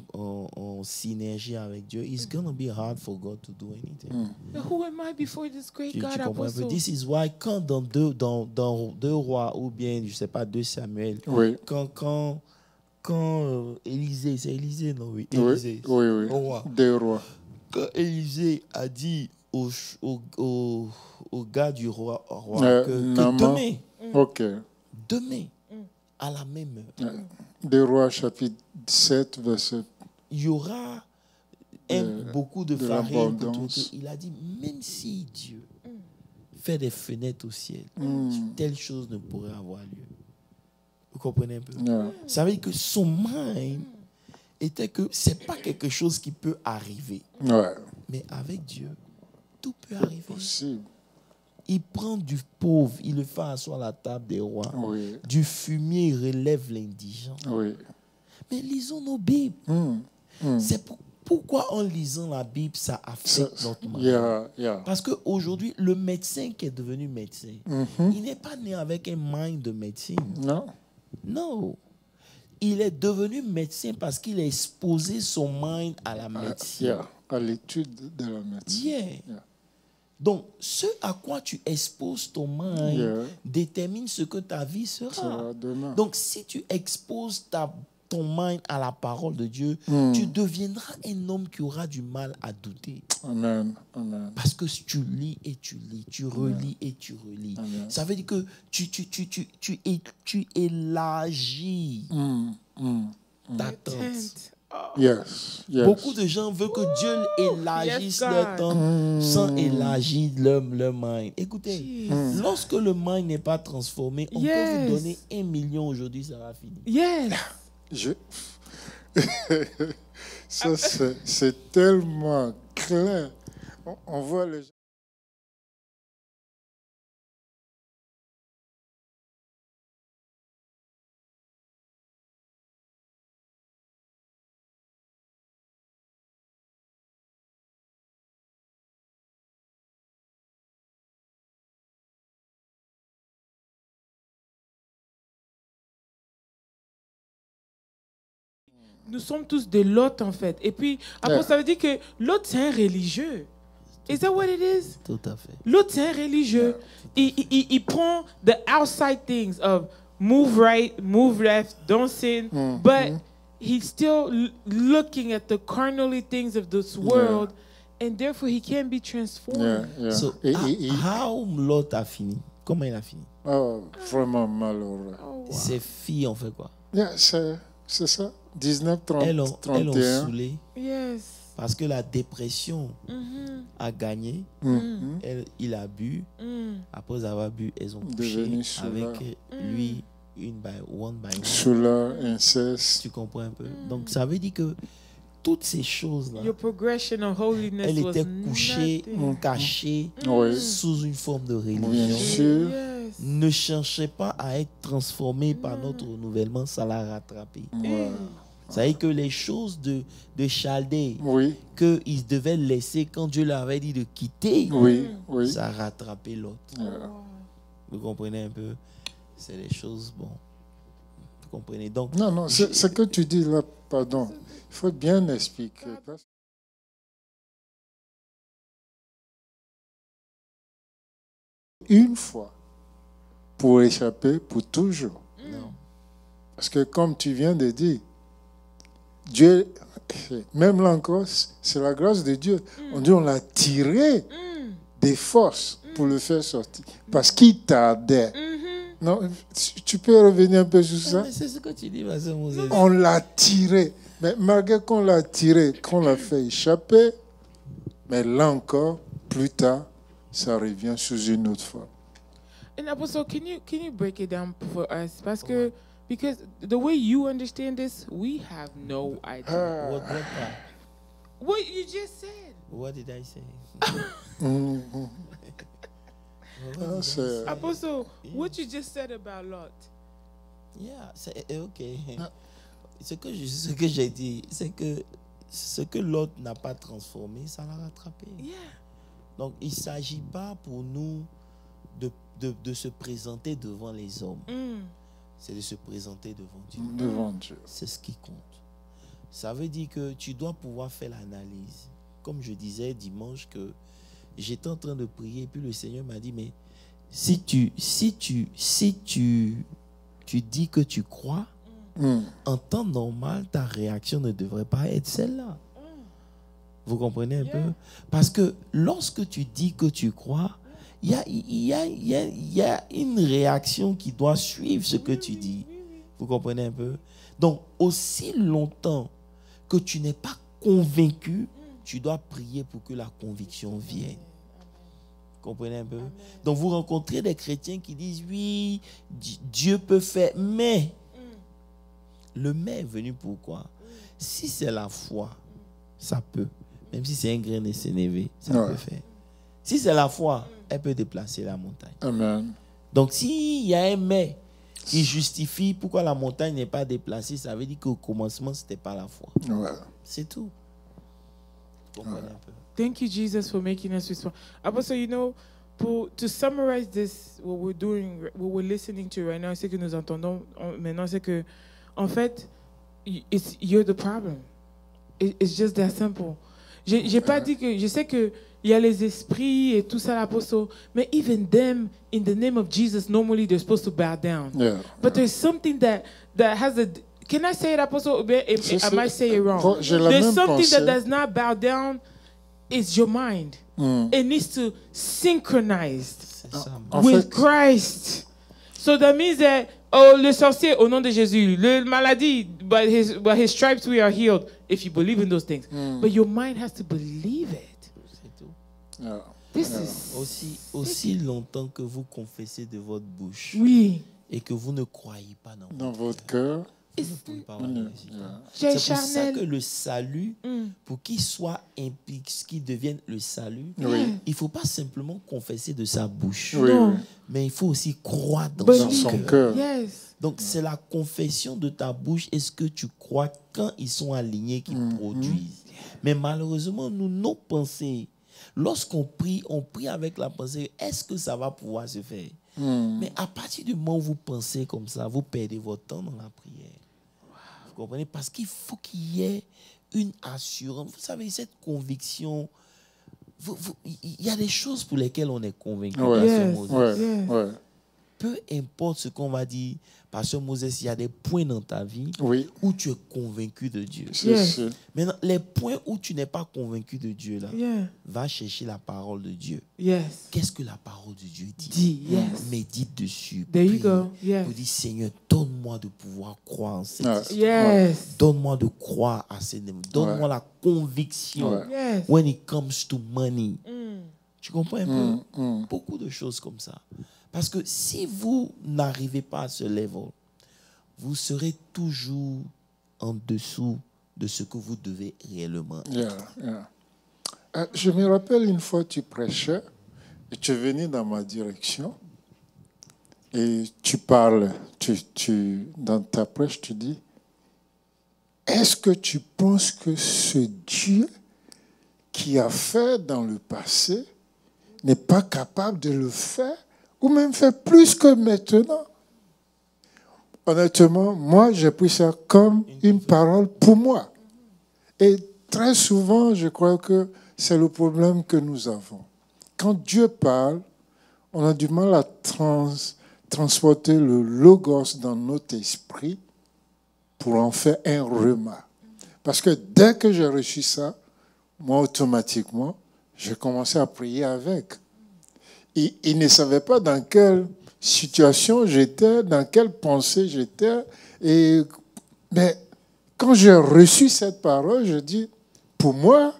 synergie avec Dieu, it's gonna be hard for God to do anything. But who am I before this great God, Apostle? This is why quand dans deux rois ou bien je sais pas 2 Samuel, quand Élisée, c'est Élisée, non? Oui, Élisée. Oui. Deux rois. Quand Élisée a dit au gars du roi que demain, à la même heure. 2 Rois, chapitre 7, verset il y aura beaucoup de farine. Il a dit, même si Dieu fait des fenêtres au ciel, telle chose ne pourrait avoir lieu. Vous comprenez un peu? Ça veut dire que son mind était que ce n'est pas quelque chose qui peut arriver. Mais avec Dieu, tout peut arriver. Possible. Il prend du pauvre, il le fait asseoir à la table des rois. Du fumier, il relève l'indigent. Mais lisons nos Bibles. C'est pourquoi en lisant la Bible, ça affecte notre mind. Parce qu'aujourd'hui, le médecin qui est devenu médecin, il n'est pas né avec un mind de médecine. Non. Il est devenu médecin parce qu'il a exposé son mind à la médecine. À l'étude de la médecine. Donc, ce à quoi tu exposes ton mind détermine ce que ta vie sera. Donc, si tu exposes ton mind à la parole de Dieu, tu deviendras un homme qui aura du mal à douter. Amen. Parce que tu lis et tu lis, tu relis et tu relis. Ça veut dire que tu élargis ta tente. Beaucoup de gens veulent que Dieu élargisse leur tente sans élargir leur mind. Écoutez, lorsque le mind n'est pas transformé, on peut vous donner 1 million aujourd'hui, ça va finir. Ça, c'est tellement clair. On voit les gens. Nous sommes tous des Lot, en fait. Et puis, après, ça veut dire que Lot, c'est un religieux. Is that what it is? Tout à fait. Lot, c'est un religieux. Il prend the outside things of move right, move left, don't sin. But he's still looking at the carnally things of this world. And therefore, he can't be transformed. So, how Lot a fini? Comment il a fini? Vraiment malheureux. Ses filles ont fait quoi? C'est ça. 19, 30, elles ont 31. saoulé. Parce que la dépression a gagné. Il a bu. Après avoir bu, elles ont couché avec lui one by one. Soulard, inceste. Tu comprends un peu? Donc ça veut dire que toutes ces choses-là, elle était couchée, cachée, sous une forme de religion. Bien sûr. Ne cherchez pas à être transformé par notre renouvellement, ça l'a rattrapé. Ça veut dire que les choses de Chaldée qu'ils devaient laisser quand Dieu leur avait dit de quitter, ça a rattrapé l'autre. Vous comprenez un peu? C'est les choses, bon. Vous comprenez? Donc, non, ce que tu dis là, pardon, il faut bien expliquer. Une fois, pour échapper pour toujours. Non. Parce que comme tu viens de dire, Dieu, même là encore, c'est la grâce de Dieu. On dit on l'a tiré des forces pour le faire sortir. Parce qu'il tardait. Non, tu peux revenir un peu sur ça? Mais c'est ce que tu dis, Moses. On l'a tiré. Mais malgré qu'on l'a tiré, qu'on l'a fait échapper, mais là encore, plus tard, ça revient sous une autre forme. And Apostle, can you break it down for us? Because the way you understand this, we have no idea. What part? What you just said. What did I say? Apostle, what you just said about Lot. Yeah, c'est ok. Ce que j'ai dit, c'est que ce que Lot n'a pas transformé, ça l'a rattrapé. Yeah. Donc, il ne s'agit pas pour nous de se présenter devant les hommes. C'est de se présenter devant Dieu. Devant Dieu. C'est ce qui compte. Ça veut dire que tu dois pouvoir faire l'analyse. Comme je disais dimanche que j'étais en train de prier, puis le Seigneur m'a dit, mais si tu dis que tu crois, en temps normal, ta réaction ne devrait pas être celle-là. Vous comprenez un peu? Parce que lorsque tu dis que tu crois, il y a une réaction qui doit suivre ce que tu dis. Vous comprenez un peu? Donc, aussi longtemps que tu n'es pas convaincu, tu dois prier pour que la conviction vienne. Vous comprenez un peu? Donc vous rencontrez des chrétiens qui disent oui, Dieu peut faire, mais le mais est venu pourquoi? Si c'est la foi, ça peut. Même si c'est un grain de sénévé, ça peut faire. Si c'est la foi, elle peut déplacer la montagne. Amen. Donc s'il y a un mais qui justifie pourquoi la montagne n'est pas déplacée, ça veut dire qu'au commencement, ce n'était pas la foi. Ouais. C'est tout. Vous comprenez un peu? Thank you, Jesus, for making us respond. Apostle, you know, to summarize this, what we're doing, what we're listening to right now, c'est que nous entendons maintenant, c'est que, en fait, you're the problem. It's just that simple. J'ai pas dit que, je sais que il y a les esprits et tout ça, l'apostle, mais even them, in the name of Jesus, normally they're supposed to bow down. Yeah. But there's something that has a, can I say it, apostle? I might say it wrong. J'ai la There's même something pensée. that does not bow down. It's your mind. It needs to synchronize C'est ça. En with fait, Christ. So that means that, oh, le sorcier au nom de Jésus, le maladie, by his stripes we are healed. If you believe in those things, but your mind has to believe it. C'est tout. yeah. This is Aussi longtemps que vous confessez de votre bouche oui. et que vous ne croyez pas dans Dans votre cœur. vous ne pouvez pas avoir de résultat. J'ai C'est pour ça charnel. que le salut, pour qu'il soit impliqué, qu'il devienne le salut, Oui. il ne faut pas simplement confesser de sa bouche, Oui, Non. oui. mais il faut aussi croire dans Believe. son Dans son cœur. cœur. Yes. Donc, c'est la confession de ta bouche. Est-ce que tu crois quand ils sont alignés qu'ils produisent? Mais malheureusement, nos pensées, lorsqu'on prie, on prie avec la pensée. Est-ce que ça va pouvoir se faire? Mais à partir du moment où vous pensez comme ça, vous perdez votre temps dans la prière. Vous comprenez? Parce qu'il faut qu'il y ait une assurance. Vous savez, cette conviction, il y a des choses pour lesquelles on est convaincu. Ouais. Yes. Moses. Ouais. Yes. Ouais. Peu importe ce qu'on va dire, Pasteur Moses, il y a des points dans ta vie Oui. où tu es convaincu de Dieu. C'est Yes. sûr. Maintenant, les points où tu n'es pas convaincu de Dieu, là, Yeah. va chercher la parole de Dieu. Yes. Qu'est-ce que la parole de Dieu dit? Dit. Yes. Médite dessus. There you Prie. go. Yes. Pour dire, Seigneur, donne-moi de pouvoir croire en cette Ouais. histoire. Yes. Donne-moi de croire à ces démons. Donne-moi Ouais. la conviction. Ouais. Yes. When it comes to money. Mm. Tu comprends un peu? Beaucoup de choses comme ça. Parce que si vous n'arrivez pas à ce level, vous serez toujours en dessous de ce que vous devez réellement être. Yeah, yeah. Je me rappelle une fois, tu prêchais et tu es venu dans ma direction et tu parles, dans ta prêche, tu dis, est-ce que tu penses que ce Dieu qui a fait dans le passé n'est pas capable de le faire ou même faire plus que maintenant? Honnêtement, moi, j'ai pris ça comme une parole pour moi. Et très souvent, je crois que c'est le problème que nous avons. Quand Dieu parle, on a du mal à transporter le logos dans notre esprit pour en faire un remarque. Parce que dès que j'ai reçu ça, moi, automatiquement, j'ai commencé à prier avec. Il ne savait pas dans quelle situation j'étais, dans quelle pensée j'étais. Mais quand j'ai reçu cette parole, je dis, pour moi,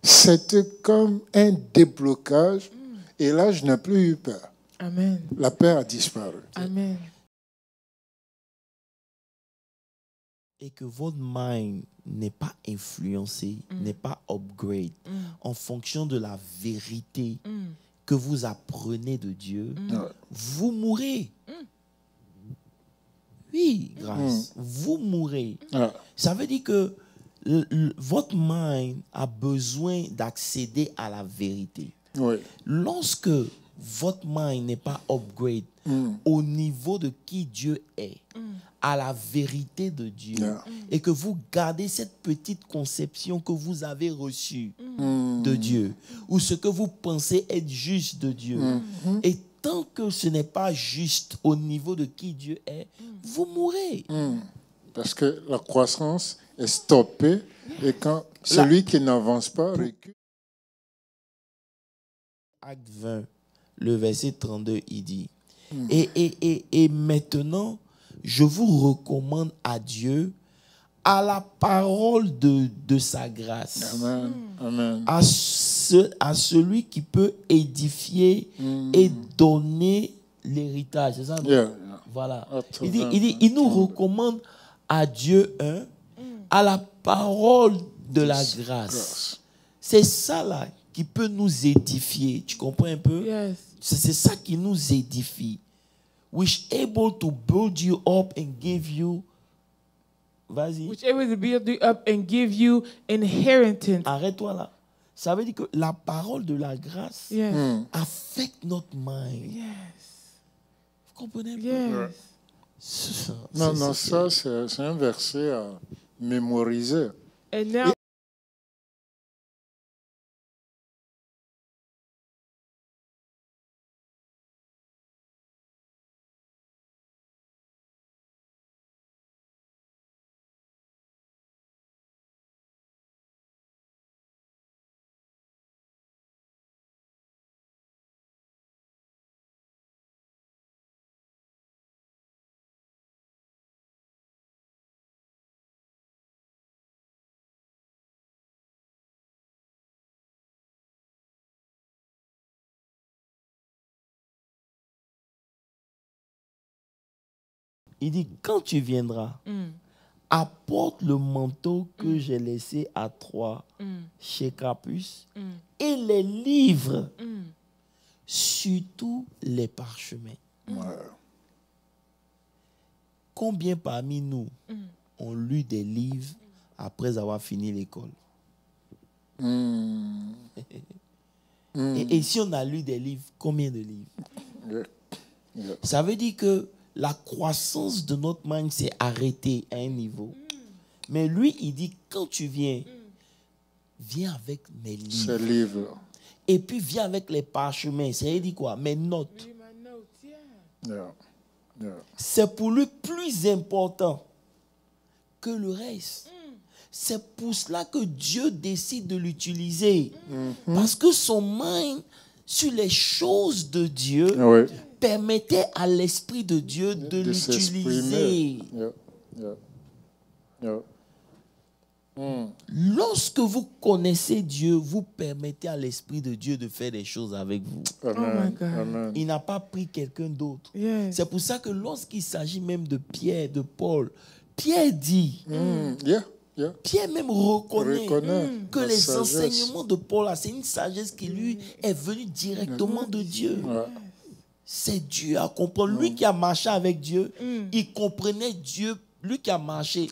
c'était comme un déblocage. Et là, je n'ai plus eu peur. Amen. La peur a disparu. Amen. Et que votre mind n'est pas influencé, n'est pas upgrade en fonction de la vérité que vous apprenez de Dieu, vous mourrez. Oui, grâce. Vous mourrez. Ah, Ça veut dire que votre mind a besoin d'accéder à la vérité. oui. Lorsque votre mind n'est pas upgrade au niveau de qui Dieu est, à la vérité de Dieu, Yeah. et que vous gardez cette petite conception que vous avez reçue de Dieu, ou ce que vous pensez être juste de Dieu, et tant que ce n'est pas juste au niveau de qui Dieu est, vous mourrez. Parce que la croissance est stoppée et quand celui qui n'avance pas recule. Acte 20, le verset 32, il dit, et maintenant, je vous recommande à Dieu à la parole de sa grâce. Amen. Amen. À celui qui peut édifier et donner l'héritage. C'est ça, non? Yeah. Voilà. Acte Il nous recommande à Dieu, à la parole de la grâce. C'est ça là qui peut nous édifier. Tu comprends un peu? Yes. C'est ça qui nous édifie. Which able to build you up and give you. Vas-y. Which able to build you up and give you inheritance. Arrête-toi là. Ça veut dire que la parole de la grâce Yes. affecte notre mind. Yes. Vous comprenez? Yes. Non, ça, c'est un verset à mémoriser. And now, Il dit, quand tu viendras, apporte le manteau que j'ai laissé à toi chez Capus et les livres, surtout les parchemins. Combien parmi nous ont lu des livres après avoir fini l'école? Et si on a lu des livres, combien de livres? Ça veut dire que la croissance de notre mind s'est arrêtée à un niveau. Mais lui, il dit, quand tu viens, viens avec mes livres. Ces livres. Et puis viens avec les parchemins. Ça veut dire quoi? Mes notes. C'est pour lui plus important que le reste. C'est pour cela que Dieu décide de l'utiliser. Parce que son mind sur les choses de Dieu permettait à l'Esprit de Dieu de l'utiliser. Lorsque vous connaissez Dieu, vous permettez à l'Esprit de Dieu de faire des choses avec vous. Amen. God. Amen. Il n'a pas pris quelqu'un d'autre. yes. C'est pour ça que lorsqu'il s'agit même de Pierre, de Paul, Pierre dit, Pierre même reconnaît que la les sagesse. enseignements de Paul, là, c'est une sagesse qui lui est venue directement de Dieu. C'est Dieu à comprendre. Lui qui a marché avec Dieu, il comprenait Dieu. Lui qui a marché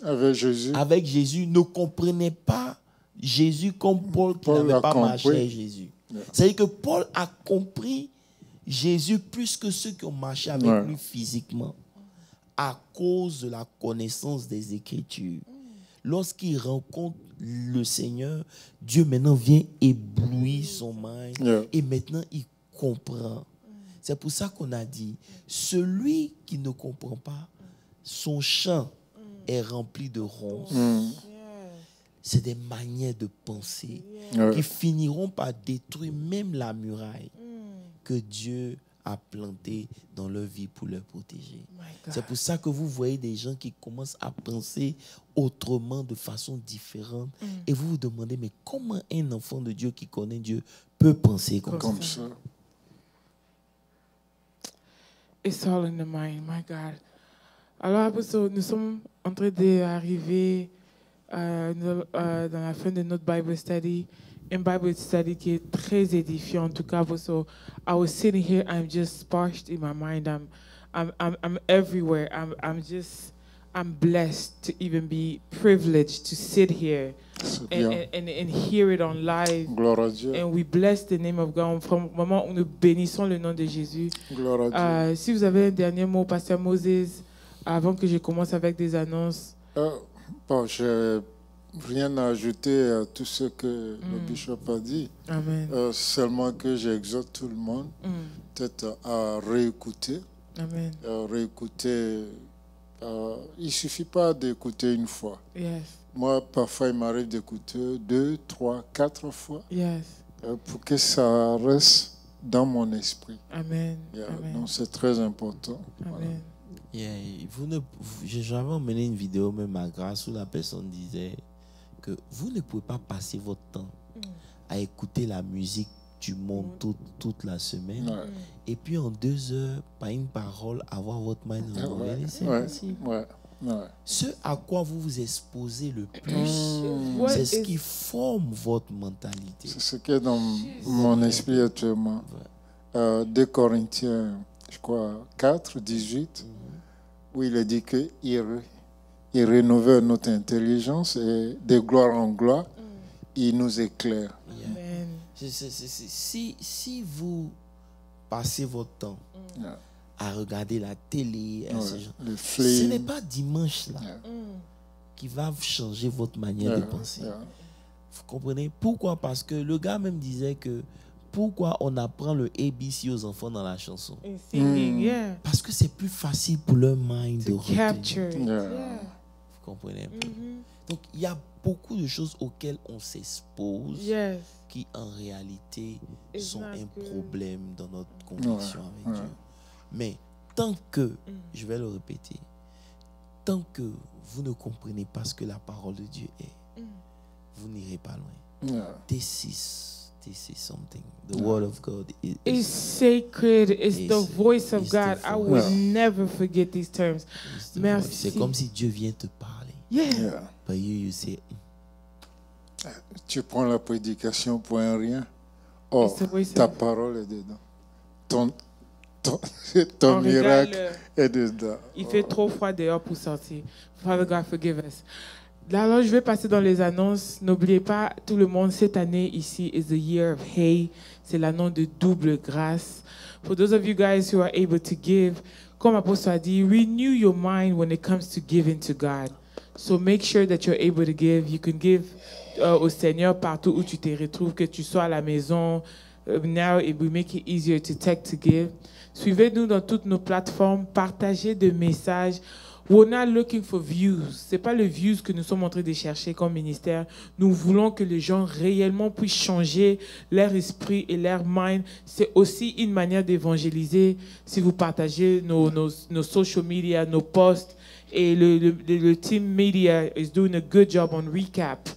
avec Jésus ne comprenait pas Jésus comme Paul qui n'avait pas marché avec Jésus. C'est-à-dire que Paul a compris Jésus plus que ceux qui ont marché avec lui physiquement à cause de la connaissance des Écritures. Lorsqu'il rencontre le Seigneur, Dieu maintenant vient éblouir son mind et maintenant il comprend. C'est pour ça qu'on a dit, celui qui ne comprend pas, son champ est rempli de ronces. C'est des manières de penser qui finiront par détruire même la muraille que Dieu a plantée dans leur vie pour leur protéger. C'est pour ça que vous voyez des gens qui commencent à penser autrement, de façon différente. Et vous vous demandez, mais comment un enfant de Dieu qui connaît Dieu peut penser comme ça? It's all in the mind, my God. Alors, nous sommes en train d'arriver dans la fin de notre Bible study. Un Bible study qui est très édifiant. En tout cas, so I was sitting here, I'm just sparked in my mind. I'm everywhere. I'm blessed to even be privileged to sit here and hear it on live. Gloire à Dieu. And we bless the name of God. From moment où nous bénissons le nom de Jésus. Gloire à Dieu. Si vous avez un dernier mot, Pasteur Moses, avant que je commence avec des annonces. Bon, je n'ai rien à ajouter à tout ce que le bishop a dit. Amen. Seulement que j'exhorte tout le monde peut-être à réécouter. Amen. Réécouter. Il ne suffit pas d'écouter une fois. Yes. Moi, parfois, il m'arrive d'écouter 2, 3, 4 fois Yes. pour que ça reste dans mon esprit. Amen. Amen. Donc, c'est très important. Amen. J'avais emmené une vidéo même à Grâce où la personne disait que vous ne pouvez pas passer votre temps à écouter la musique du monde toute la semaine et puis en 2 heures, par une parole, avoir votre mind renouvelé. C'est impossible. Ce à quoi vous vous exposez le plus, c'est ce qui forme votre mentalité. C'est ce qui est dans mon esprit actuellement. 2 Corinthiens, je crois, 4, 18, où il est dit qu'il rénovait notre intelligence et de gloire en gloire, il nous éclaire. Amen. Si vous passez votre temps à regarder la télé, ce n'est pas dimanche là qui va changer votre manière de penser. Vous comprenez? Pourquoi? Parce que le gars même disait que pourquoi on apprend le ABC aux enfants dans la chanson? Parce que c'est plus facile pour leur mind de retenir. Vous comprenez? Donc il y a beaucoup de choses auxquelles on s'expose qui en réalité sont un problème dans notre conviction avec Dieu. Mais tant que, je vais le répéter, tant que vous ne comprenez pas ce que la parole de Dieu est, vous n'irez pas loin. This is something. The word of God is sacred. It's the voice of God. I will never forget these terms. Merci. C'est comme si Dieu vient te parler. But you say, tu prends la prédication pour un rien. Oh, ta parole est dedans. Ton miracle est dedans. Il fait trop froid dehors pour sortir. Father God, forgive us. Alors, je vais passer dans les annonces. N'oubliez pas, tout le monde, cette année ici is the year of Hay. C'est l'annonce de double grâce. For those of you guys who are able to give, comme Apostle a dit, renew your mind when it comes to giving to God. So make sure that you're able to give. You can give au Seigneur partout où tu te retrouves, que tu sois à la maison. Now it will make it easier to take to give. Suivez-nous dans toutes nos plateformes. Partagez des messages. We're not looking for views. C'est pas le views que nous sommes en train de chercher comme ministère. Nous voulons que les gens réellement puissent changer leur esprit et leur mind. C'est aussi une manière d'évangéliser. Si vous partagez nos social media, nos posts, et le team media is doing a good job on recap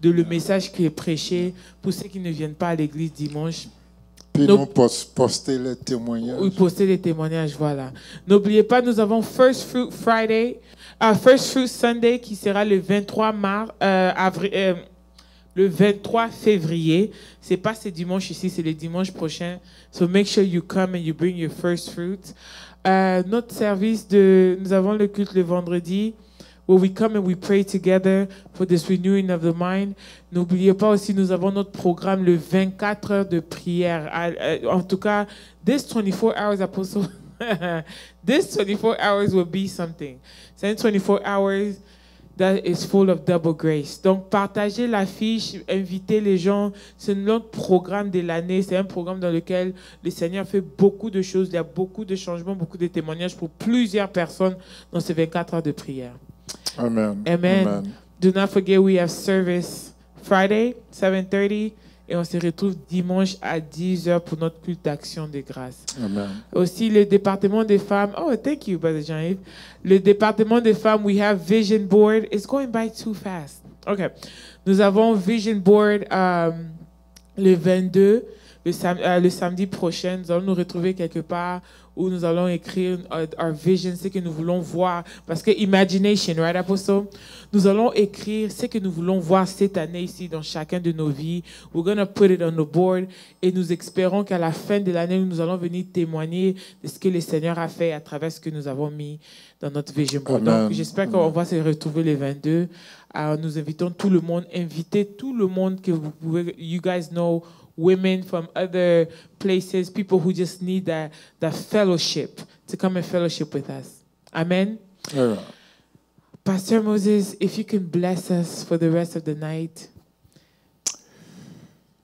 de le message qui est prêché pour ceux qui ne viennent pas à l'église dimanche. Puis nous poster les témoignages. Oui, poster les témoignages, voilà. N'oubliez pas, nous avons First Fruit Friday, First Fruit Sunday qui sera le 23 le 23 février. C'est pas ce dimanche ici, c'est le dimanche prochain. So make sure you come and you bring your first fruit. Notre service nous avons le culte le vendredi. Where we come and we pray together for this renewing of the mind. N'oubliez pas aussi, nous avons notre programme le 24 heures de prière. En tout cas, this 24 hours, Apostle, this 24 hours will be something. C'est 24 hours that is full of double grace. Donc, partagez l'affiche, invitez les gens. C'est notre programme de l'année. C'est un programme dans lequel le Seigneur fait beaucoup de choses. Il y a beaucoup de changements, beaucoup de témoignages pour plusieurs personnes dans ces 24 heures de prière. Amen. Amen. Do not forget we have service Friday, 7:30, et on se retrouve dimanche à 10h pour notre culte d'action de grâce. Amen. Aussi, le département des femmes. Oh, thank you, Brother Jean-Yves. Le département des femmes, we have Vision Board. It's going by too fast. OK. Nous avons Vision Board le 22, le samedi prochain. Nous allons nous retrouver quelque part où nous allons écrire our vision, ce que nous voulons voir. Parce que imagination, right, Apostle? Nous allons écrire ce que nous voulons voir cette année ici dans chacun de nos vies. We're going to put it on the board. Et nous espérons qu'à la fin de l'année, nous allons venir témoigner de ce que le Seigneur a fait à travers ce que nous avons mis dans notre vision board. Amen. Donc, j'espère qu'on va se retrouver les 22. Nous invitons tout le monde, invitez tout le monde que vous pouvez, you guys know, women from other places, people who just need that fellowship, to come and fellowship with us. Amen. Yeah. Pastor Moses, if you can bless us for the rest of the night.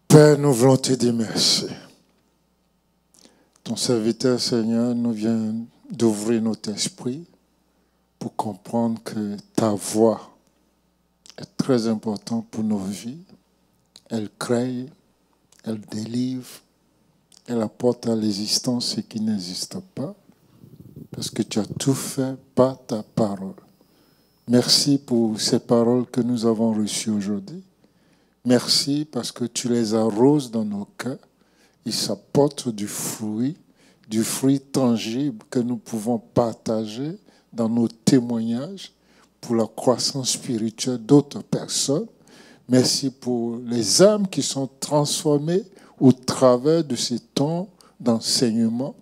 Père, nous voulons te dire merci. Ton serviteur, Seigneur, nous vient d'ouvrir notre esprit pour comprendre que ta voix est très importante pour nos vies. Elle crée, elle délivre, elle apporte à l'existence ce qui n'existe pas. parce que tu as tout fait par ta parole. Merci pour ces paroles que nous avons reçues aujourd'hui. Merci parce que tu les arroses dans nos cœurs. Ils s'apportent du fruit tangible que nous pouvons partager dans nos témoignages pour la croissance spirituelle d'autres personnes. Merci pour les âmes qui sont transformées au travers de ces temps d'enseignement.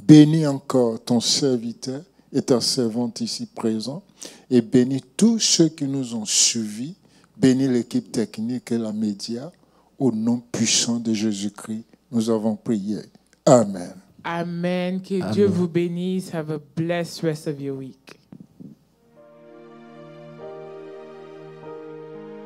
Bénis encore ton serviteur et ta servante ici présent et bénis tous ceux qui nous ont suivis. Bénis l'équipe technique et la média. Au nom puissant de Jésus-Christ, nous avons prié. Amen. Amen. Que Dieu vous bénisse. Have a blessed rest of your week.